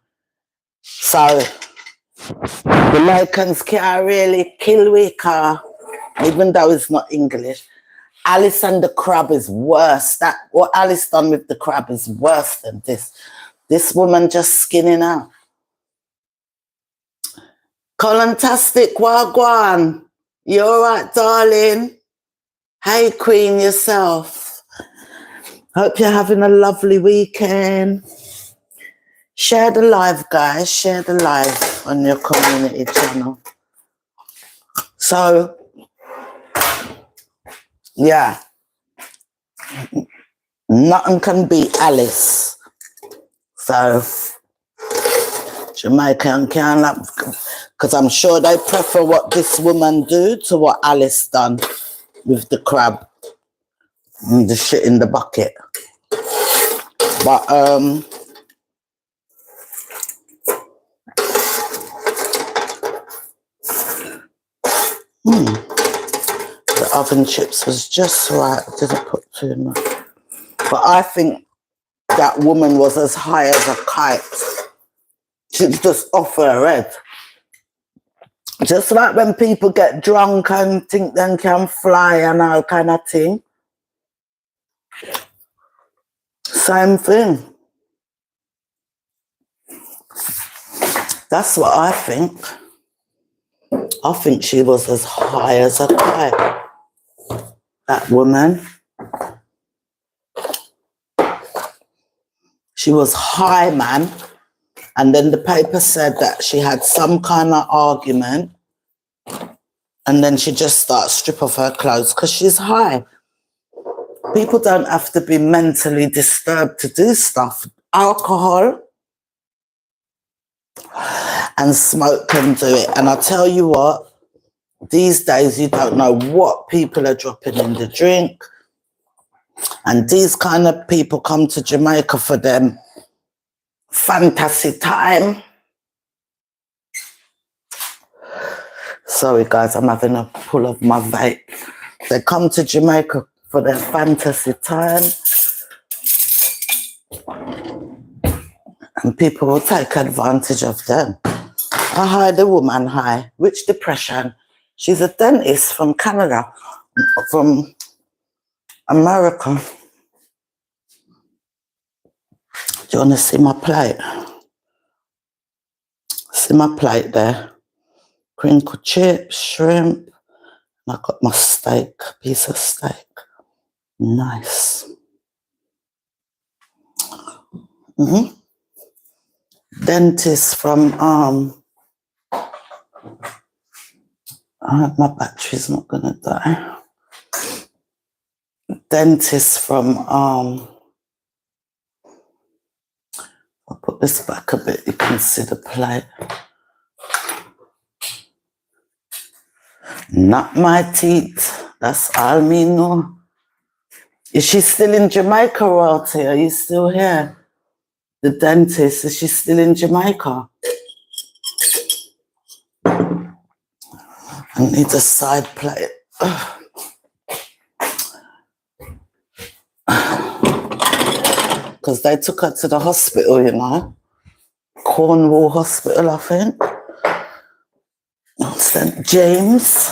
So the Americans can't really kill we car, even though it's not English. Alice and the Crab is worse. That what Alice done with the crab is worse than this. This woman just skinning out. Colantastic, wagwan. You all right, darling? Hey, Queen, yourself. Hope you're having a lovely weekend. Share the live, guys. Share the live on your community channel. So, yeah. Nothing can beat Alice. So, Jamaican can't, because I'm sure they prefer what this woman do to what Alice done with the crab and the shit in the bucket. But the oven chips was just right. I didn't put too much. But I think that woman was as high as a kite. She's just off her head. Just like when people get drunk and think they can fly and all kind of thing. Same thing. That's what I think. I think she was as high as a kite. That woman. She was high, man. And then the paper said that she had some kind of argument. And then she just starts strip off her clothes because she's high. People don't have to be mentally disturbed to do stuff. Alcohol and smoke can do it. And I tell you what, these days you don't know what people are dropping in the drink. And these kind of people come to Jamaica for them fantasy time. Sorry guys, I'm having a pull of my vape. They come to Jamaica for their fantasy time. And people will take advantage of them. I hired a woman high. Which depression? She's a dentist from Canada, from America. Do you want to see my plate? See my plate there? Crinkled chips, shrimp, and I got my steak, piece of steak. Nice. Dentist from my battery's not gonna die. Dentist from I'll put this back a bit, you can see the plate. Not my teeth, that's all me know. Is she still in Jamaica, royalty? Are you still here? The dentist, is she still in Jamaica? I need a side plate. because they took her to the hospital, you know. Cornwall Hospital, I think. St. James.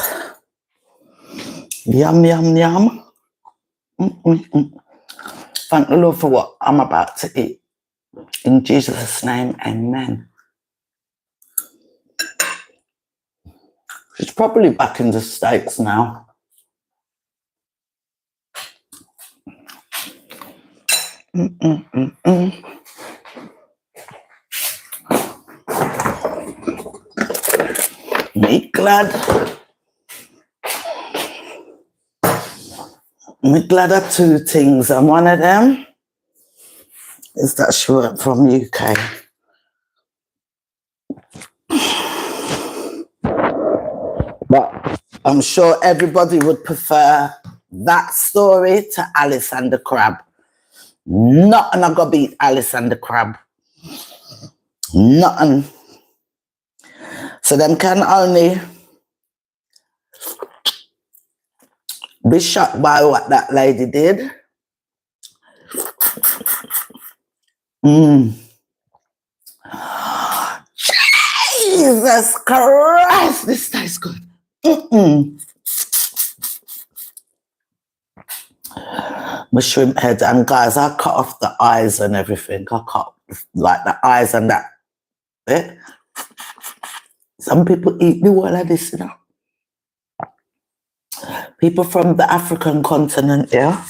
Yum, yum, yum. Thank the Lord for what I'm about to eat. In Jesus' name, amen. She's probably back in the States now. Me glad of two things, and one of them is that she went from UK. But I'm sure everybody would prefer that story to Alice and the Crab. Nothing I gonna beat Alice and the Crab. Nothing. So them can only be shocked by what that lady did. Jesus Christ, this tastes good. My shrimp head, and guys, I cut off the eyes and everything. I cut like the eyes and that bit. Some people eat the whole of this, you know. People from the African continent, yeah,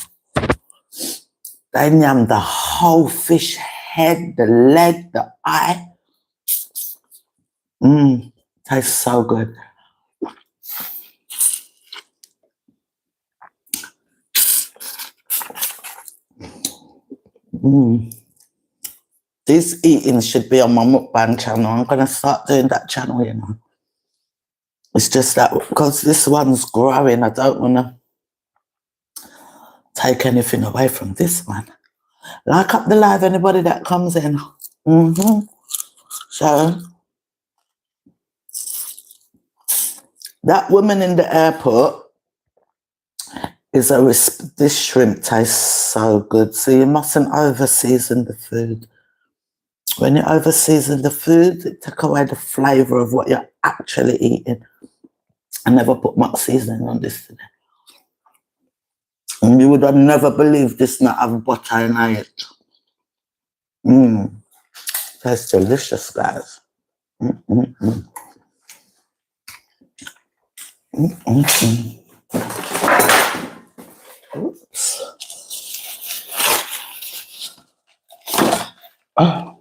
they yam the whole fish head, the leg, the eye. Tastes so good. This eating should be on my mukbang channel. I'm going to start doing that channel, you know. It's just that because this one's growing, I don't want to take anything away from this one. Like up the live, anybody that comes in. So, that woman in the airport is this shrimp tastes so good. So you mustn't over-season the food. When you over-season the food, it takes away the flavour of what you're actually eating. I never put much seasoning on this today. And you would have never believed this not have butter in it. That's delicious, guys. Oops. Oh.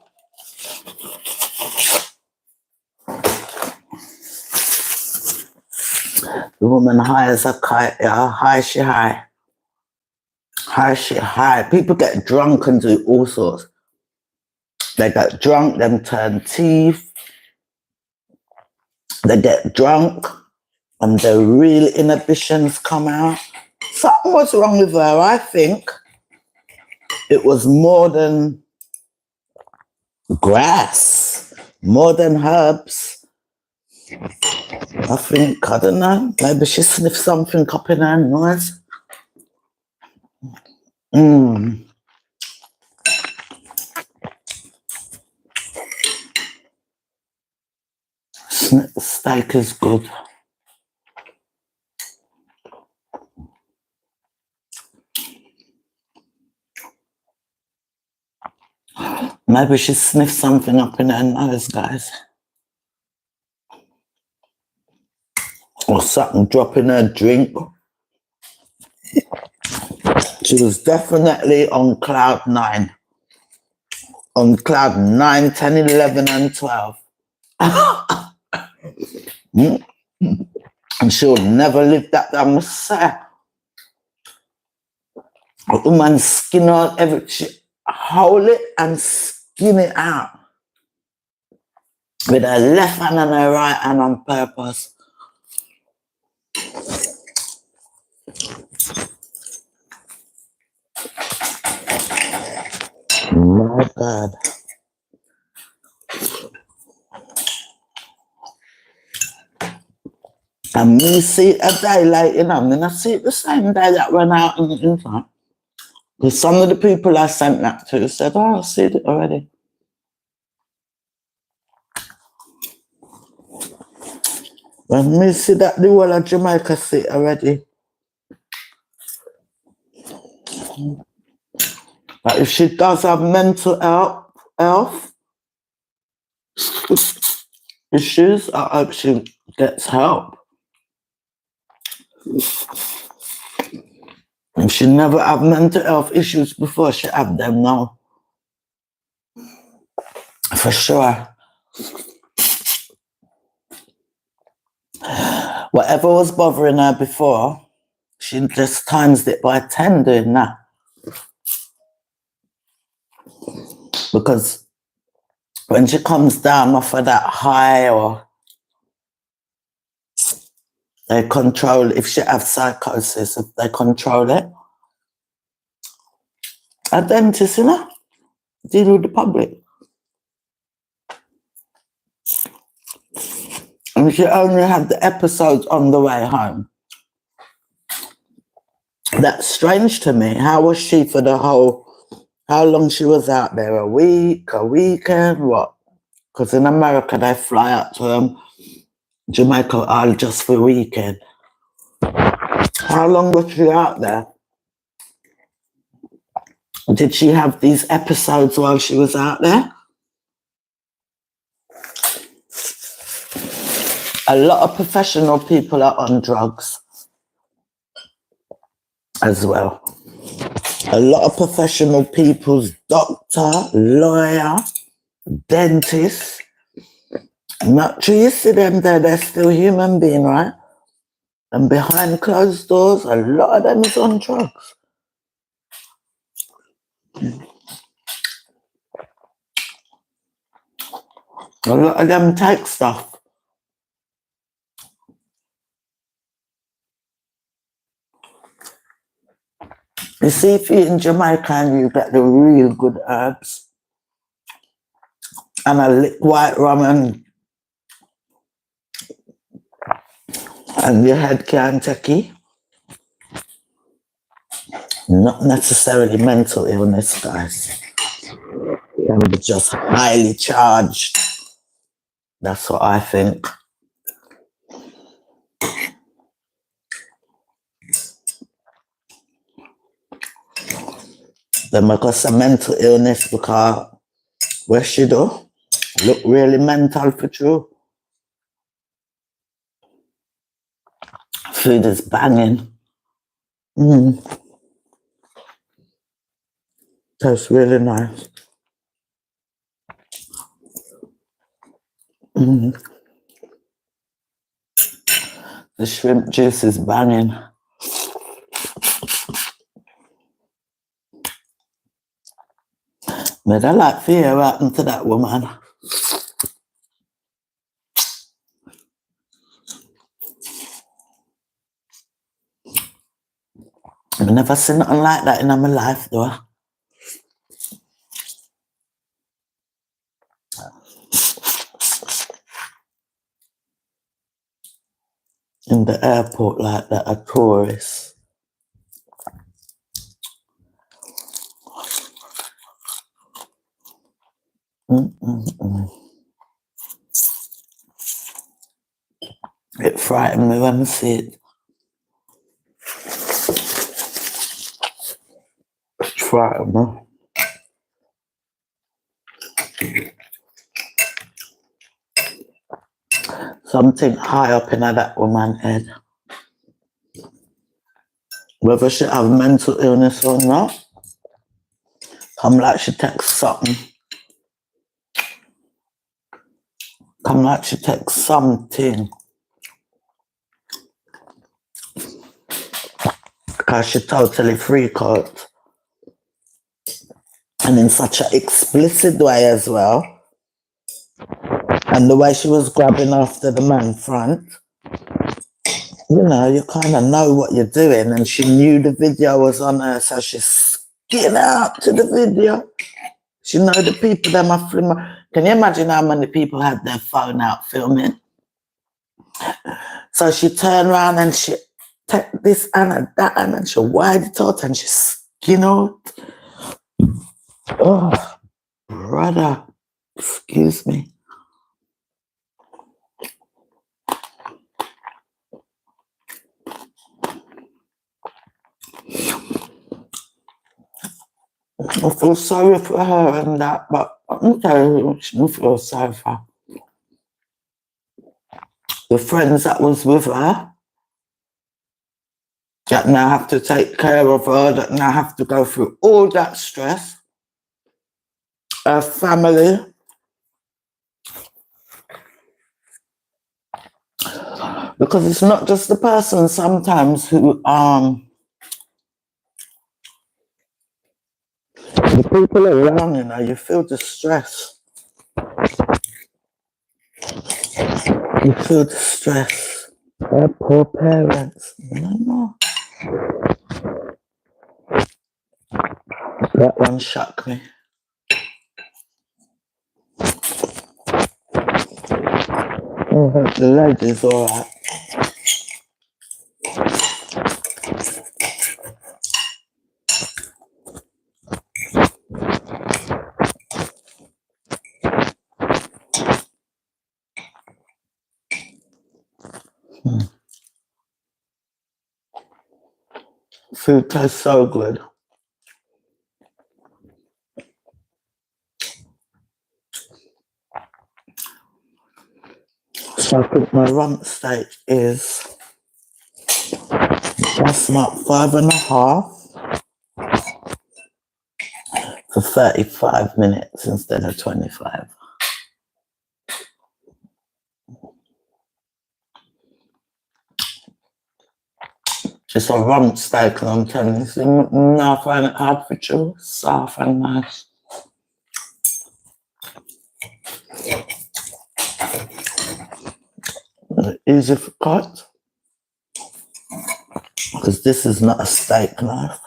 The woman high as a kite, yeah, high she high. High she high. People get drunk and do all sorts. They get drunk, them turn teeth. They get drunk and their real inhibitions come out. Something was wrong with her. I think it was more than grass, more than herbs. I think, I don't know, maybe she sniffed something up in her nose. Steak is good. Maybe she sniffed something up in her nose, guys. Or something dropping her drink. She was definitely on cloud 9. On cloud 9, 10, 11, and 12. And she'll never live that down, I must say. A woman skin out everything. Hold it and skin it out. With her left hand and her right hand on purpose. My God. And me see a day like, you know, and I see it the same day that went out in the inside. Because some of the people I sent that to said, oh, I've seen it already. When me see that the whole of Jamaica see it already. But if she does have mental health issues, I hope she gets help. If she never have mental health issues before, she have them now. For sure. Whatever was bothering her before, she just times it by 10 doing that. Because when she comes down off of that high, or they control, if she have psychosis, if they control it, a dentist, you know, deal with the public. And she only had the episodes on the way home. That's strange to me. How was she for the whole, how long she was out there? A week, a weekend, what? Because in America, they fly out to Jamaica all just for a weekend. How long was she out there? Did she have these episodes while she was out there? A lot of professional people are on drugs as well. A lot of professional people's doctor, lawyer, dentist. Not sure you see them there, they're still human being, right? And behind closed doors, a lot of them is on drugs. A lot of them take stuff. You see, if you're in Jamaica and you get the real good herbs and a lick white rum and your head can't take it, not necessarily mental illness, guys. It can be just highly charged. That's what I think. They make us a mental illness because what she do look really mental for true. Food is banging. Tastes really nice. The shrimp juice is banging. But I like fear what happened to that woman. I've never seen nothing like that in my life, though. In the airport like that, a tourist. It frightened me when I see it. It frightened me. Something high up in that woman's head. Whether she have mental illness or not, come like she takes something. Come like she takes something. Because she totally freak out. And in such an explicit way as well. And the way she was grabbing after the man front, you know, you kind of know what you're doing. And she knew the video was on her, so she skid out to the video. She know the people that are filming. Can you imagine how many people had their phone out filming? So she turned around and she took this and that and she wide it out and she You know, oh, brother, excuse me. I feel sorry for her and that, but I'm telling you, she don't feel sorry for her. The friends that was with her, that now have to take care of her, that now have to go through all that stress. Her family. Because it's not just the person sometimes who, the people around, you know, you feel the stress. You feel the stress. Her poor parents. No. That one shocked me. I hope the lady's alright. Food tastes so good. So I think my rump steak is, that's about 5.5 for 35 minutes instead of 25. Just a rump steak, and I'm telling you, I find it hard for chew, soft and nice. Easy for cut, because this is not a steak knife.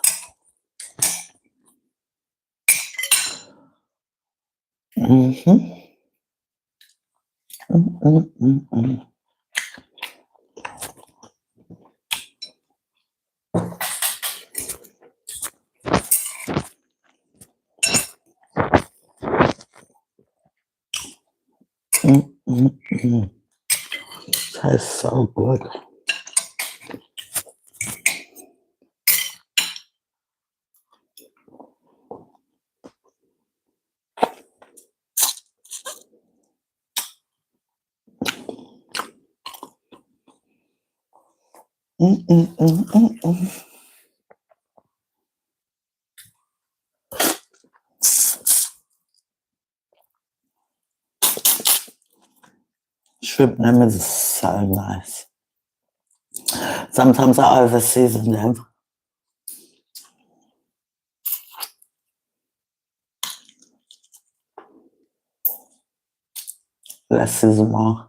Tastes so good. Shrimp them is so nice. Sometimes I over season them. Less is more.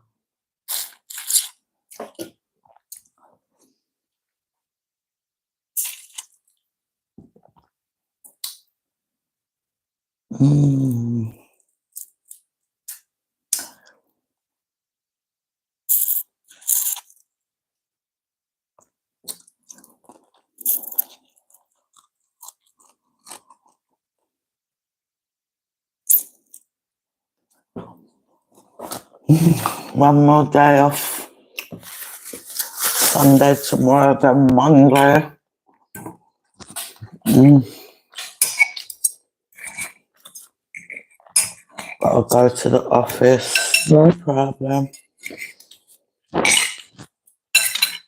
One more day off. Sunday, tomorrow, then Monday. Gotta go to the office. No problem.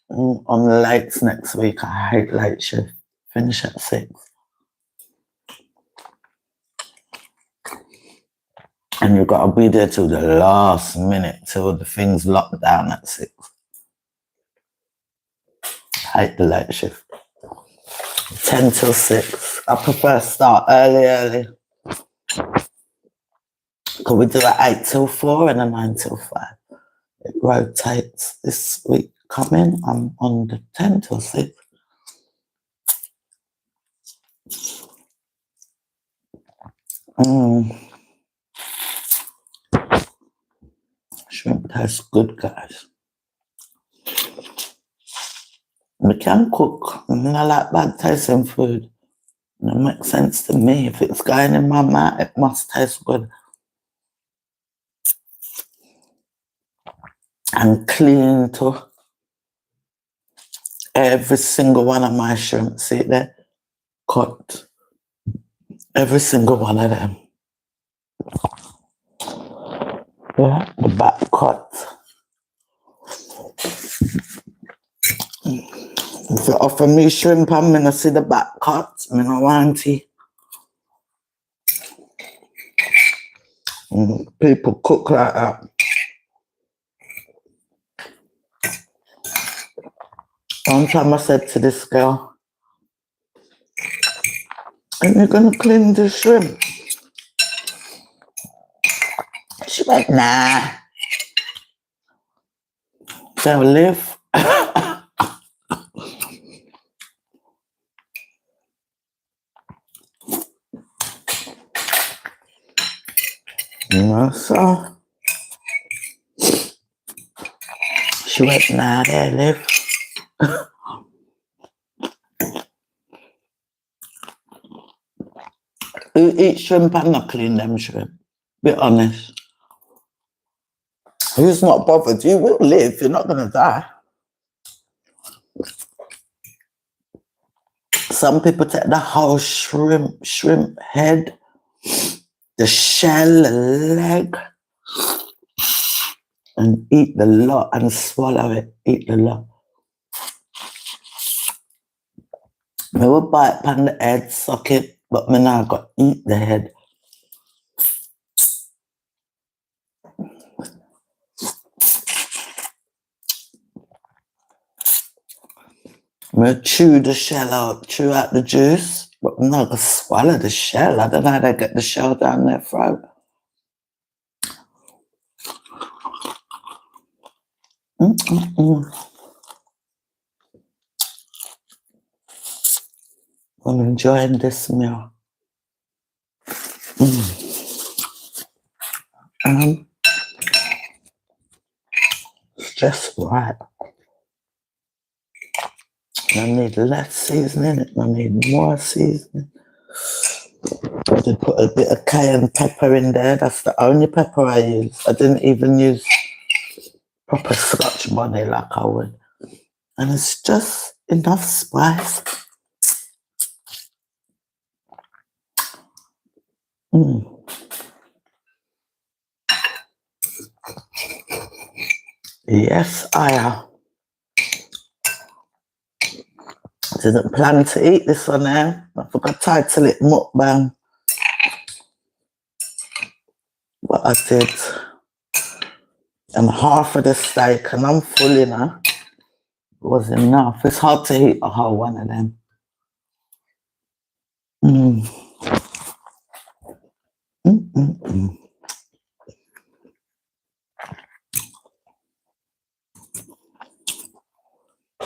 I'm late next week. I hate late shift. Finish at 6. And you've got to be there till the last minute, till the thing's locked down at 6. Hate the late shift. 10 till 6. I prefer start early. Could we do an 8 till 4 and a 9 till 5? It rotates. This week coming, I'm on the 10 till 6. Shrimp tastes good, guys. We can cook. I like bad tasting food. It makes sense to me. If it's going in my mouth, it must taste good. And clean too. Every single one of my shrimp, see there? Cut. Every single one of them. Yeah, the back cut. If you offer me shrimp, I'm gonna see the back cut. I don't want it. People cook like that. One time I said to this girl, "Are you gonna clean the shrimp?" She went, "Nah, they'll live." You know, so she went, "Nah, they'll live." Who eat shrimp and not clean them shrimp? Be honest. Who's not bothered? You will live. You're not gonna die. Some people take the whole shrimp head, the shell, the leg, and eat the lot and swallow it. Eat the lot. I will bite pan the head, suck it, but me now got eat the head. Me chew the shell out, chew out the juice, but I'm not gonna swallow the shell. I don't know how they get the shell down their throat. I'm enjoying this meal. It's just right. I need less seasoning, I need more seasoning. I did put a bit of cayenne pepper in there. That's the only pepper I use. I didn't even use proper Scotch bonnet like I would. And it's just enough spice. Yes, I didn't plan to eat this one there. I forgot to title it mukbang. But I did. And half of the steak, and I'm full enough. It was enough. It's hard to eat a whole one of them.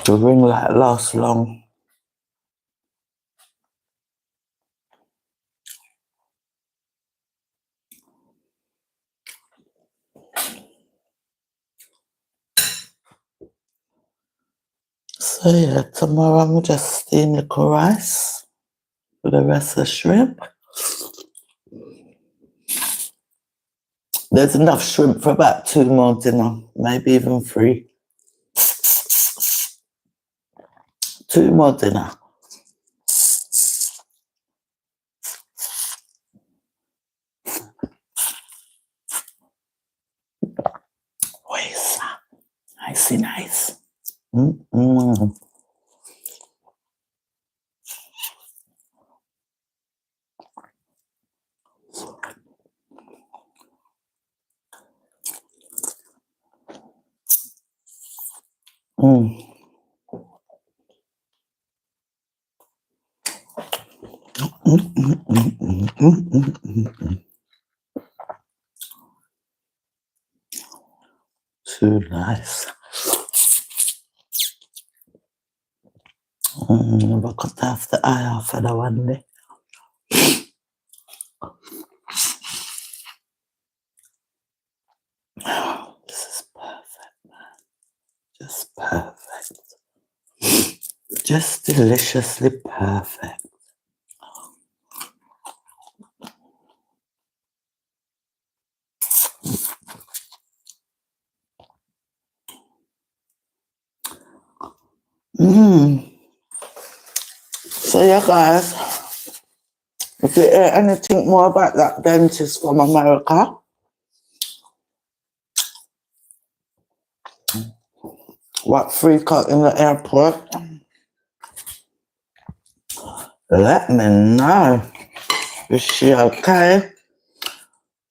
The ring light lasts long. So yeah, tomorrow I'm just steam the rice for the rest of the shrimp. There's enough shrimp for about 2 more dinner, maybe even 3. 2 more dinner. Nice. Nicey nice. Too nice. Never cut off the eye off of the one day. This is perfect, man. Just perfect. Just deliciously perfect. So yeah, guys, if you hear anything more about that dentist from America, what freak out in the airport, let me know. Is she okay?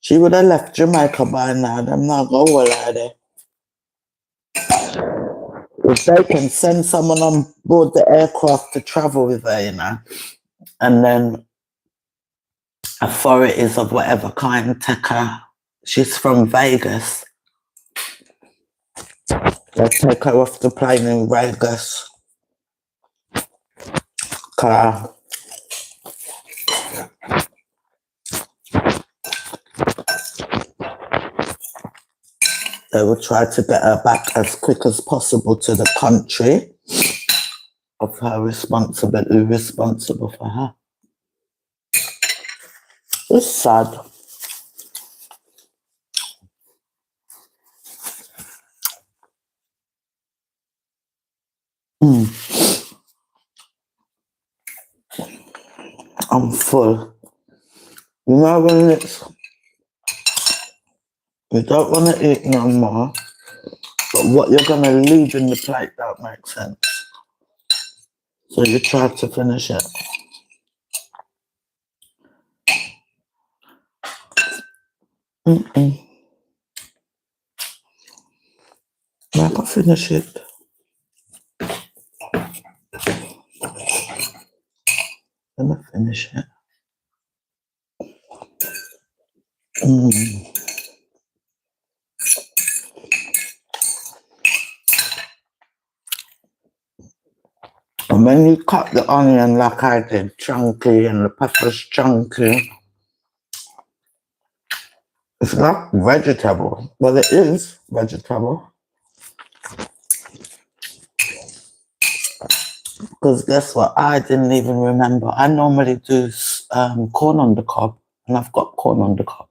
She would have left Jamaica by now. Them not go well out there. If they can send someone on board the aircraft to travel with her, you know, and then authorities of whatever kind take her. She's from Vegas. They take her off the plane in Vegas. Car. They will try to get her back as quick as possible to the country of her responsibility, responsible for her. It's sad. I'm full. You know when it's, you don't want to eat no more, but what you're going to leave in the plate don't make sense. So you try to finish it. I can finish it. I'm going to finish it. And when you cut the onion like I did, chunky, and the peppers chunky, it's not vegetable. Well, it is vegetable. Because guess what? I didn't even remember. I normally do corn on the cob, and I've got corn on the cob.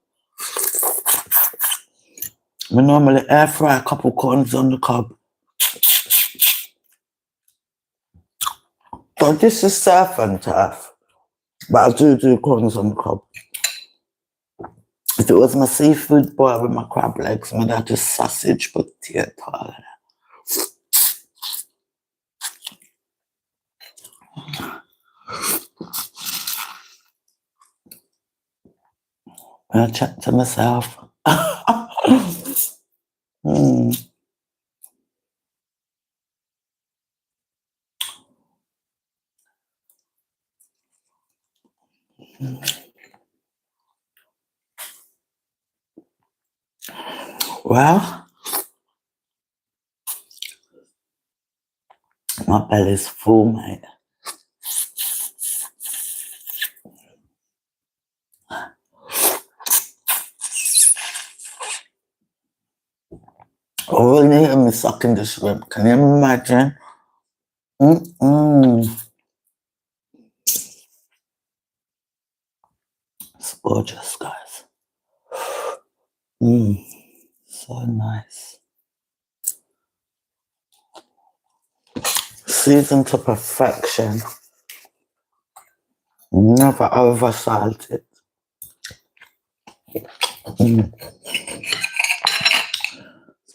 We normally air fry a couple corns on the cob. But this is surf and turf. But I do corns on the cob. If it was my seafood boil with my crab legs, my dad just sausage, potato, all of that. I chat to myself. Well, my belly's full, mate. Oh, when you hear me sucking the shrimp, can you imagine? It's gorgeous, guys. So nice. Seasoned to perfection. Never over salted. So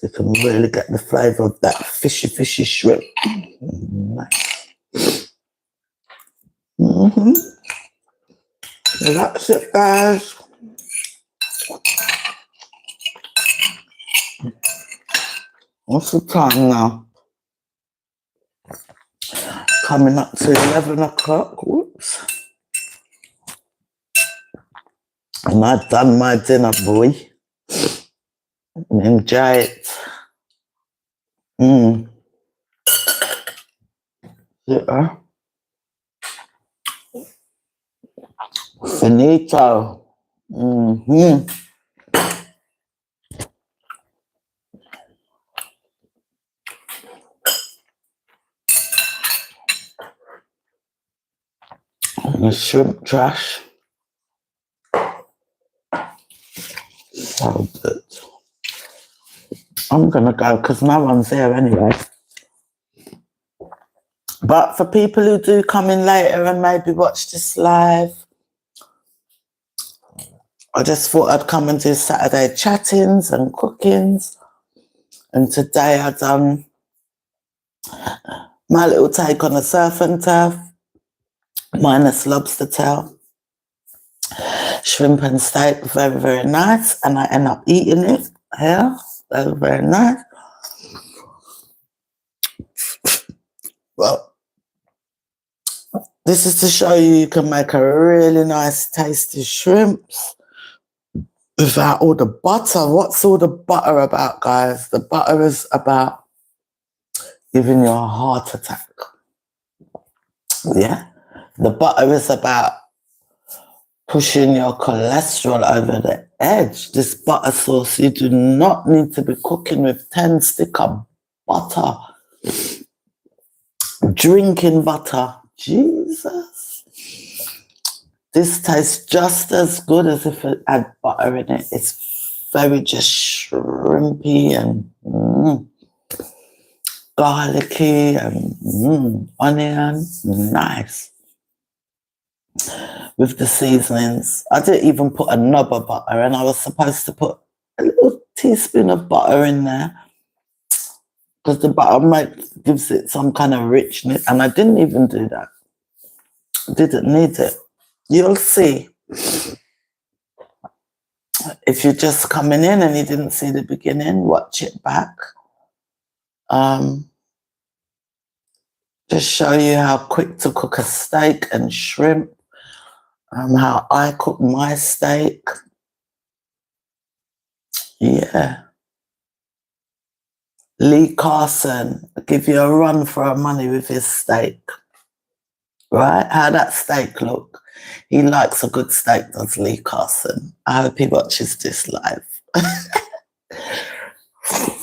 you can really get the flavour of that fishy shrimp. Nice. That's it, guys. What's the time now? Coming up to 11 o'clock. Whoops. And I've done my dinner, boy. Enjoy it. Yeah. Finito. The shrimp trash. So good. I'm gonna go because no one's there anyway. But for people who do come in later and maybe watch this live, I just thought I'd come and do Saturday chattings and cookings. And today I've done my little take on the surf and turf, minus lobster tail, shrimp and steak, very, very nice. And I end up eating it here, very, very nice. Well, this is to show you can make a really nice, tasty shrimps without all the butter. What's all the butter about, guys? The butter is about giving you a heart attack. Yeah? The butter is about pushing your cholesterol over the edge. This butter sauce, you do not need to be cooking with 10 sticks of butter. Drinking butter. Jesus. This tastes just as good as if it had butter in it. It's very just shrimpy and garlicky and onion. Nice. With the seasonings. I didn't even put a knob of butter, and I was supposed to put a little teaspoon of butter in there because the butter gives it some kind of richness, and I didn't even do that. Didn't need it. You'll see. If you're just coming in and you didn't see the beginning, watch it back. Just show you how quick to cook a steak and shrimp. How I cook my steak. Yeah. Lee Carson, I'll give you a run for our money with his steak. Right? How that steak look? He likes a good steak, does Lee Carson. I hope he watches this live.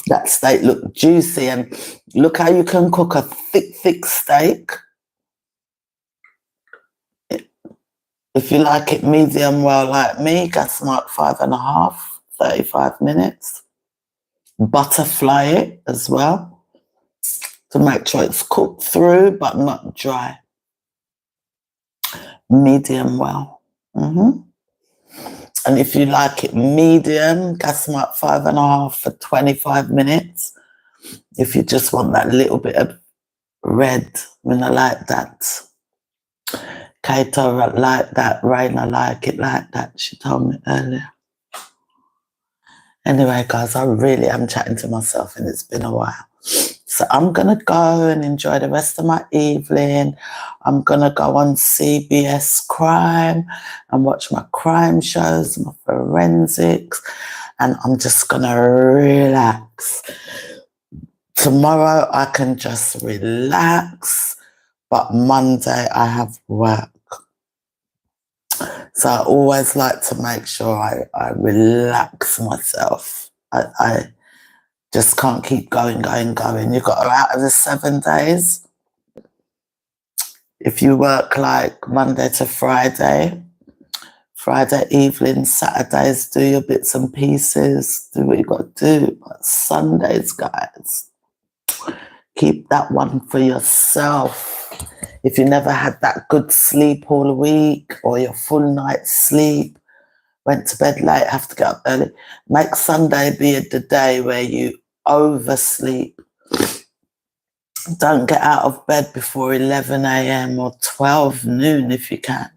That steak look juicy, and look how you can cook a thick steak. If you like it medium well like me, gas mark 5.5, 35 minutes. Butterfly it as well to make sure it's cooked through but not dry. Medium well. And if you like it medium, gas mark 5.5 for 25 minutes. If you just want that little bit of red, when I like that. Kato like that, Raina like it like that, she told me earlier. Anyway, guys, I really am chatting to myself and it's been a while. So I'm going to go and enjoy the rest of my evening. I'm going to go on CBS Crime and watch my crime shows, my forensics, and I'm just going to relax. Tomorrow I can just relax, but Monday I have work. So I always like to make sure I relax myself. I just can't keep going. You've got to out of the 7 days. If you work like Monday to Friday, Friday evening, Saturdays, do your bits and pieces, do what you got to do. But Sundays, guys, keep that one for yourself. If you never had that good sleep all week or your full night's sleep, went to bed late, have to get up early, make Sunday be the day where you oversleep. Don't get out of bed before 11 a.m. or 12 noon if you can.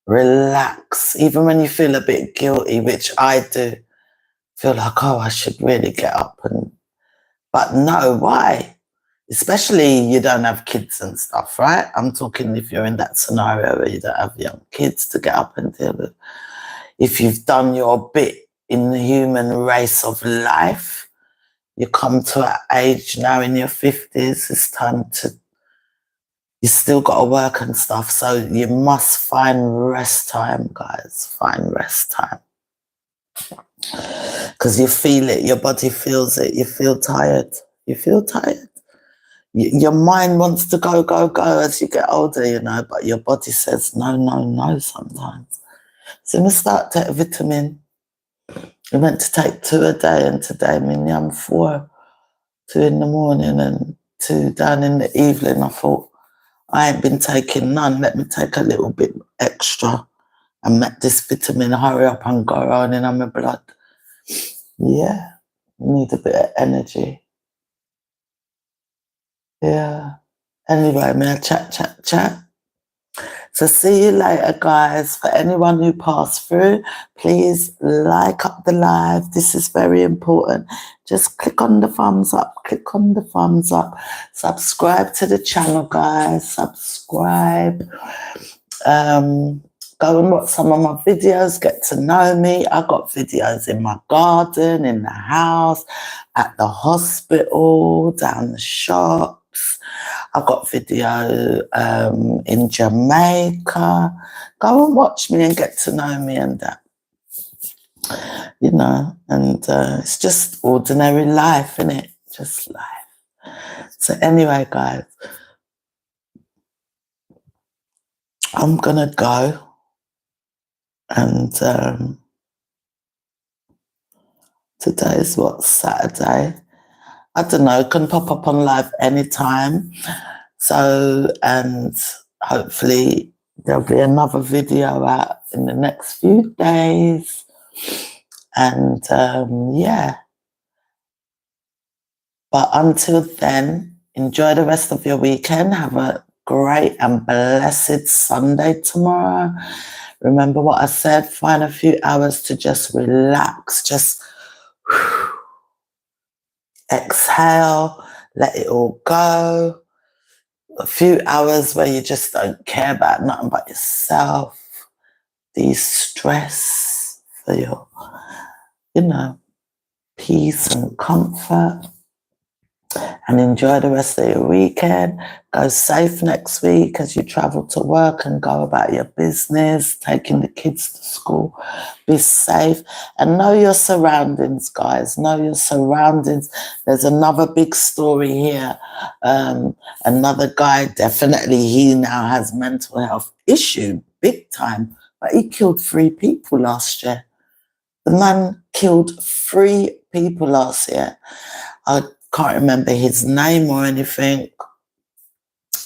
Relax. Even when you feel a bit guilty, which I do, feel like, oh, I should really get up. But no, why? Especially you don't have kids and stuff, right? I'm talking if you're in that scenario where you don't have young kids to get up and deal with. If you've done your bit in the human race of life, you come to an age now in your 50s, it's time to, you still got to work and stuff. So you must find rest time, guys. Find rest time. Because you feel it, your body feels it, you feel tired. You feel tired. Your mind wants to go as you get older, you know, but your body says no sometimes. So we start to take vitamin. We meant to take 2 a day, and today I'm 4, 2 in the morning and 2 down in the evening. I thought, I ain't been taking none. Let me take a little bit extra and make this vitamin hurry up and go on in my blood. Yeah, need a bit of energy. Yeah. Anyway, may I chat. So see you later, guys. For anyone who passed through, please like up the live. This is very important. Just click on the thumbs up. Click on the thumbs up. Subscribe to the channel, guys. Subscribe. Go and watch some of my videos. Get to know me. I got videos in my garden, in the house, at the hospital, down the shops. I got video in Jamaica. Go and watch me and get to know me and that. You know, and it's just ordinary life, innit? Just life. So anyway, guys, I'm gonna go and today is what, Saturday? I don't know, can pop up on live anytime. So, and hopefully there'll be another video out in the next few days. And yeah. But until then, enjoy the rest of your weekend. Have a great and blessed Sunday tomorrow. Remember what I said, find a few hours to just relax, just exhale, let it all go. A few hours where you just don't care about nothing but yourself. De-stress for your, you know, peace and comfort. And enjoy the rest of your weekend. Go safe next week as you travel to work and go about your business, taking the kids to school. Be safe and know your surroundings, guys. Know your surroundings. There's another big story here. Another guy, definitely he now has mental health issue, big time. But he killed 3 people last year. The man killed 3 people last year. I can't remember his name or anything.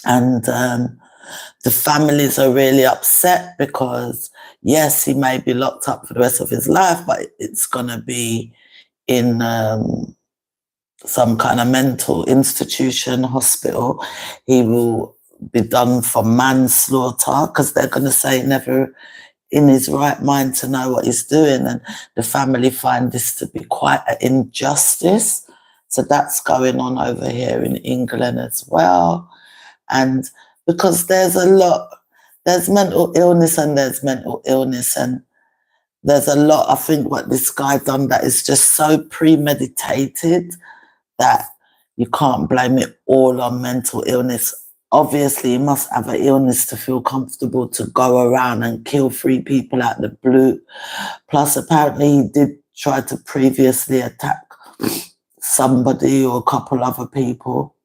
And the families are really upset because, yes, he may be locked up for the rest of his life, but it's going to be in some kind of mental institution, hospital. He will be done for manslaughter because they're going to say never in his right mind to know what he's doing. And the family find this to be quite an injustice. So that's going on over here in England as well. And because there's mental illness and there's mental illness, and there's a lot, I think, what this guy done that is just so premeditated that you can't blame it all on mental illness. Obviously, you must have an illness to feel comfortable to go around and kill 3 people out the blue. Plus, apparently, he did try to previously attack somebody or a couple other people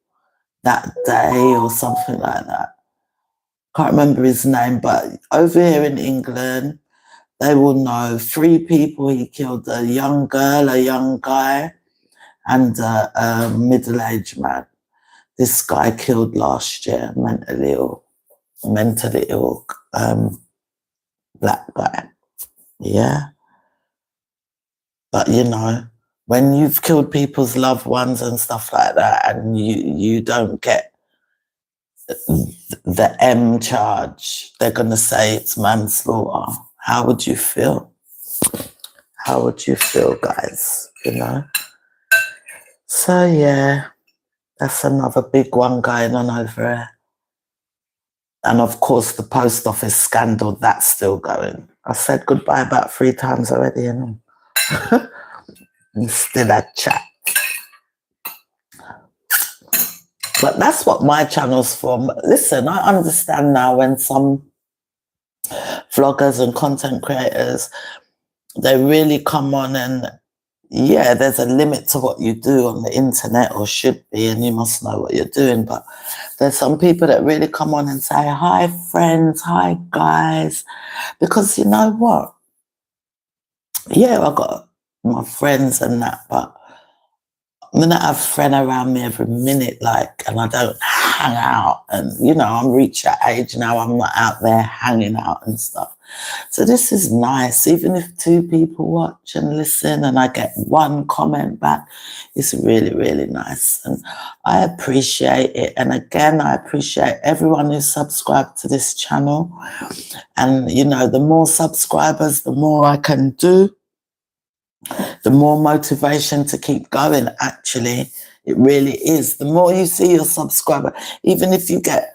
that day or something like that. Can't remember his name, but over here in England, they will know 3 people he killed: a young girl, a young guy, and a middle-aged man. This guy killed last year, mentally ill black guy. Yeah. But you know, when you've killed people's loved ones and stuff like that, and you don't get the M charge, they're going to say it's manslaughter. How would you feel? How would you feel, guys? You know? So, yeah, that's another big one going on over there. And, of course, the post office scandal, that's still going. I said goodbye about 3 times already, you know. And still a chat. But that's what my channel's for. Listen, I understand now when some vloggers and content creators, they really come on and, yeah, there's a limit to what you do on the internet, or should be, and you must know what you're doing. But there's some people that really come on and say, hi, friends, hi, guys. Because you know what? Yeah, I got my friends and that, but I'm gonna have a friend around me every minute, like, and I don't hang out. And you know, I'm reached that age now. I'm not out there hanging out and stuff. So this is nice. Even if 2 people watch and listen, and I get 1 comment back, it's really, really nice. And I appreciate it. And again, I appreciate everyone who's subscribed to this channel. And you know, the more subscribers, the more I can do. The more motivation to keep going, actually. It really is. The more you see your subscriber, even if you get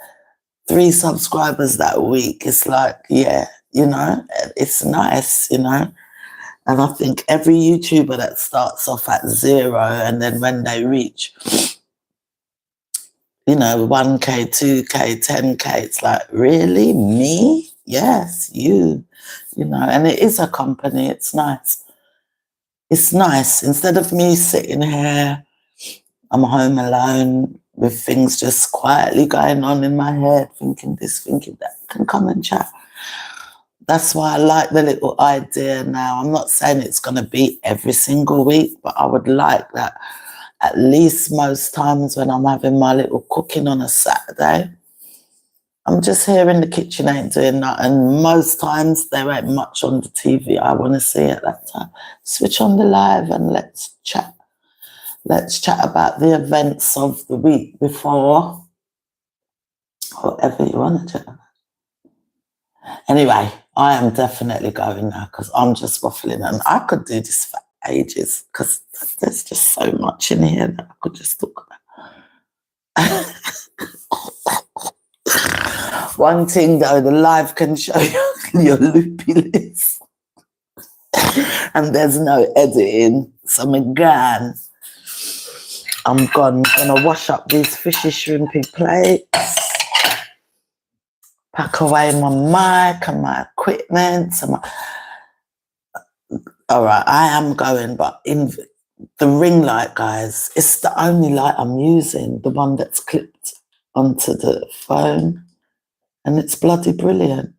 3 subscribers that week, it's like, yeah, you know, it's nice, you know. And I think every YouTuber that starts off at 0 and then when they reach, you know, 1K, 2K, 10K, it's like, really? Me? Yes, you know, and it is a company. It's nice. It's nice. Instead of me sitting here, I'm home alone with things just quietly going on in my head, thinking this, thinking that, can come and chat. That's why I like the little idea now. I'm not saying it's going to be every single week, but I would like that at least most times when I'm having my little cooking on a Saturday, I'm just here in the kitchen, ain't doing that. And most times there ain't much on the TV I want to see at that time. Switch on the live and let's chat. Let's chat about the events of the week before. Whatever you want to chat about. Anyway, I am definitely going now because I'm just waffling. And I could do this for ages because there's just so much in here that I could just talk about. One thing though, the live can show you your loopy list. And there's no editing. So again, I'm gonna wash up these fishy shrimpy plates, pack away my mic and my equipment. All right, I am going, but in the ring light, guys, it's the only light I'm using, the one that's clipped onto the phone. And it's bloody brilliant.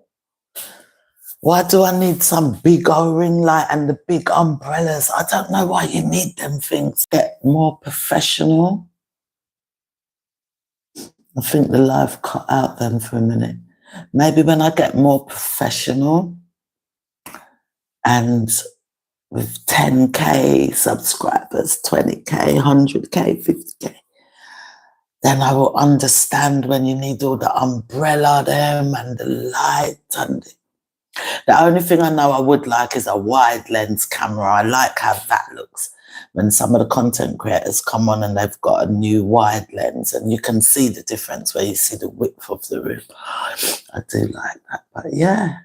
Why do I need some big old ring light and the big umbrellas? I don't know why you need them things. Get more professional. I think the live cut out then for a minute. Maybe when I get more professional and with 10K subscribers, 20K, 100K, 50K, then I will understand when you need all the umbrella them and the light. And the only thing I know I would like is a wide lens camera. I like how that looks when some of the content creators come on and they've got a new wide lens and you can see the difference where you see the width of the room. I do like that, but yeah.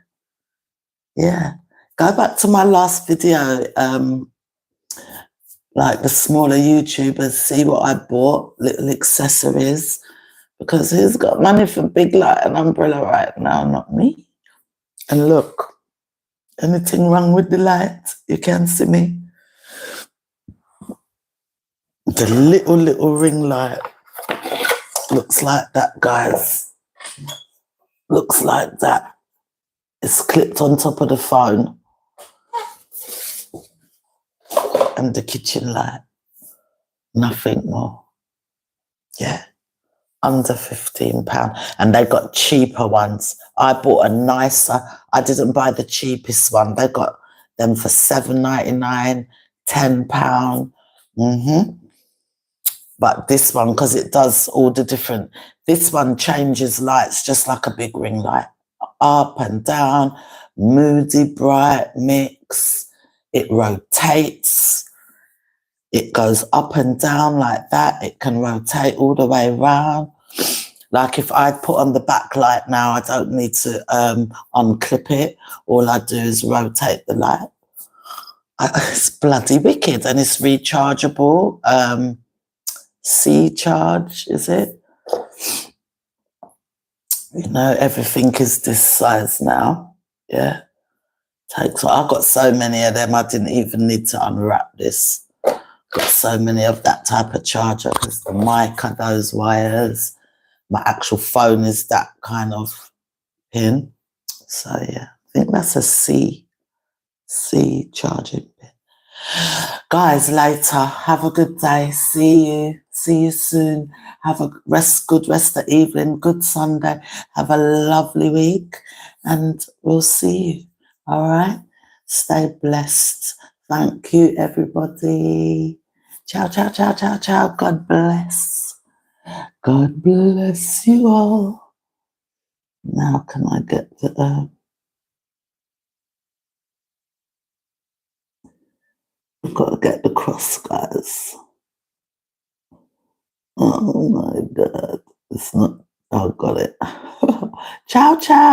Go back to my last video, like the smaller YouTubers, see what I bought, little accessories, because who's got money for big light and umbrella right now? Not me. And look, anything wrong with the light? You can see me. The little ring light looks like that, guys. Looks like that. It's clipped on top of the phone. And the kitchen light. Nothing more. Yeah. Under £15. And they got cheaper ones. I bought a nicer. I didn't buy the cheapest one. They got them for £7.99, £10. But this one, because it does all the different, this one changes lights just like a big ring light. Up and down, moody, bright, mix. It rotates. It goes up and down like that. It can rotate all the way around. Like if I put on the backlight now, I don't need to unclip it. All I do is rotate the light. It's bloody wicked, and it's rechargeable. C-charge, is it? You know, everything is this size now. Yeah. I've got so many of them, I didn't even need to unwrap this. Got so many of that type of charger because the mic are those wires. My actual phone is that kind of pin. So yeah, I think that's a C charging pin. Guys, later. Have a good day. See you. See you soon. Have a good rest of the evening. Good Sunday. Have a lovely week. And we'll see you. All right? Stay blessed. Thank you, everybody. Ciao, ciao, ciao, ciao, ciao. God bless. God bless you all. Now can I get the... I've got to get the cross, guys. Oh my God. It's not... Oh, got it. Ciao, ciao.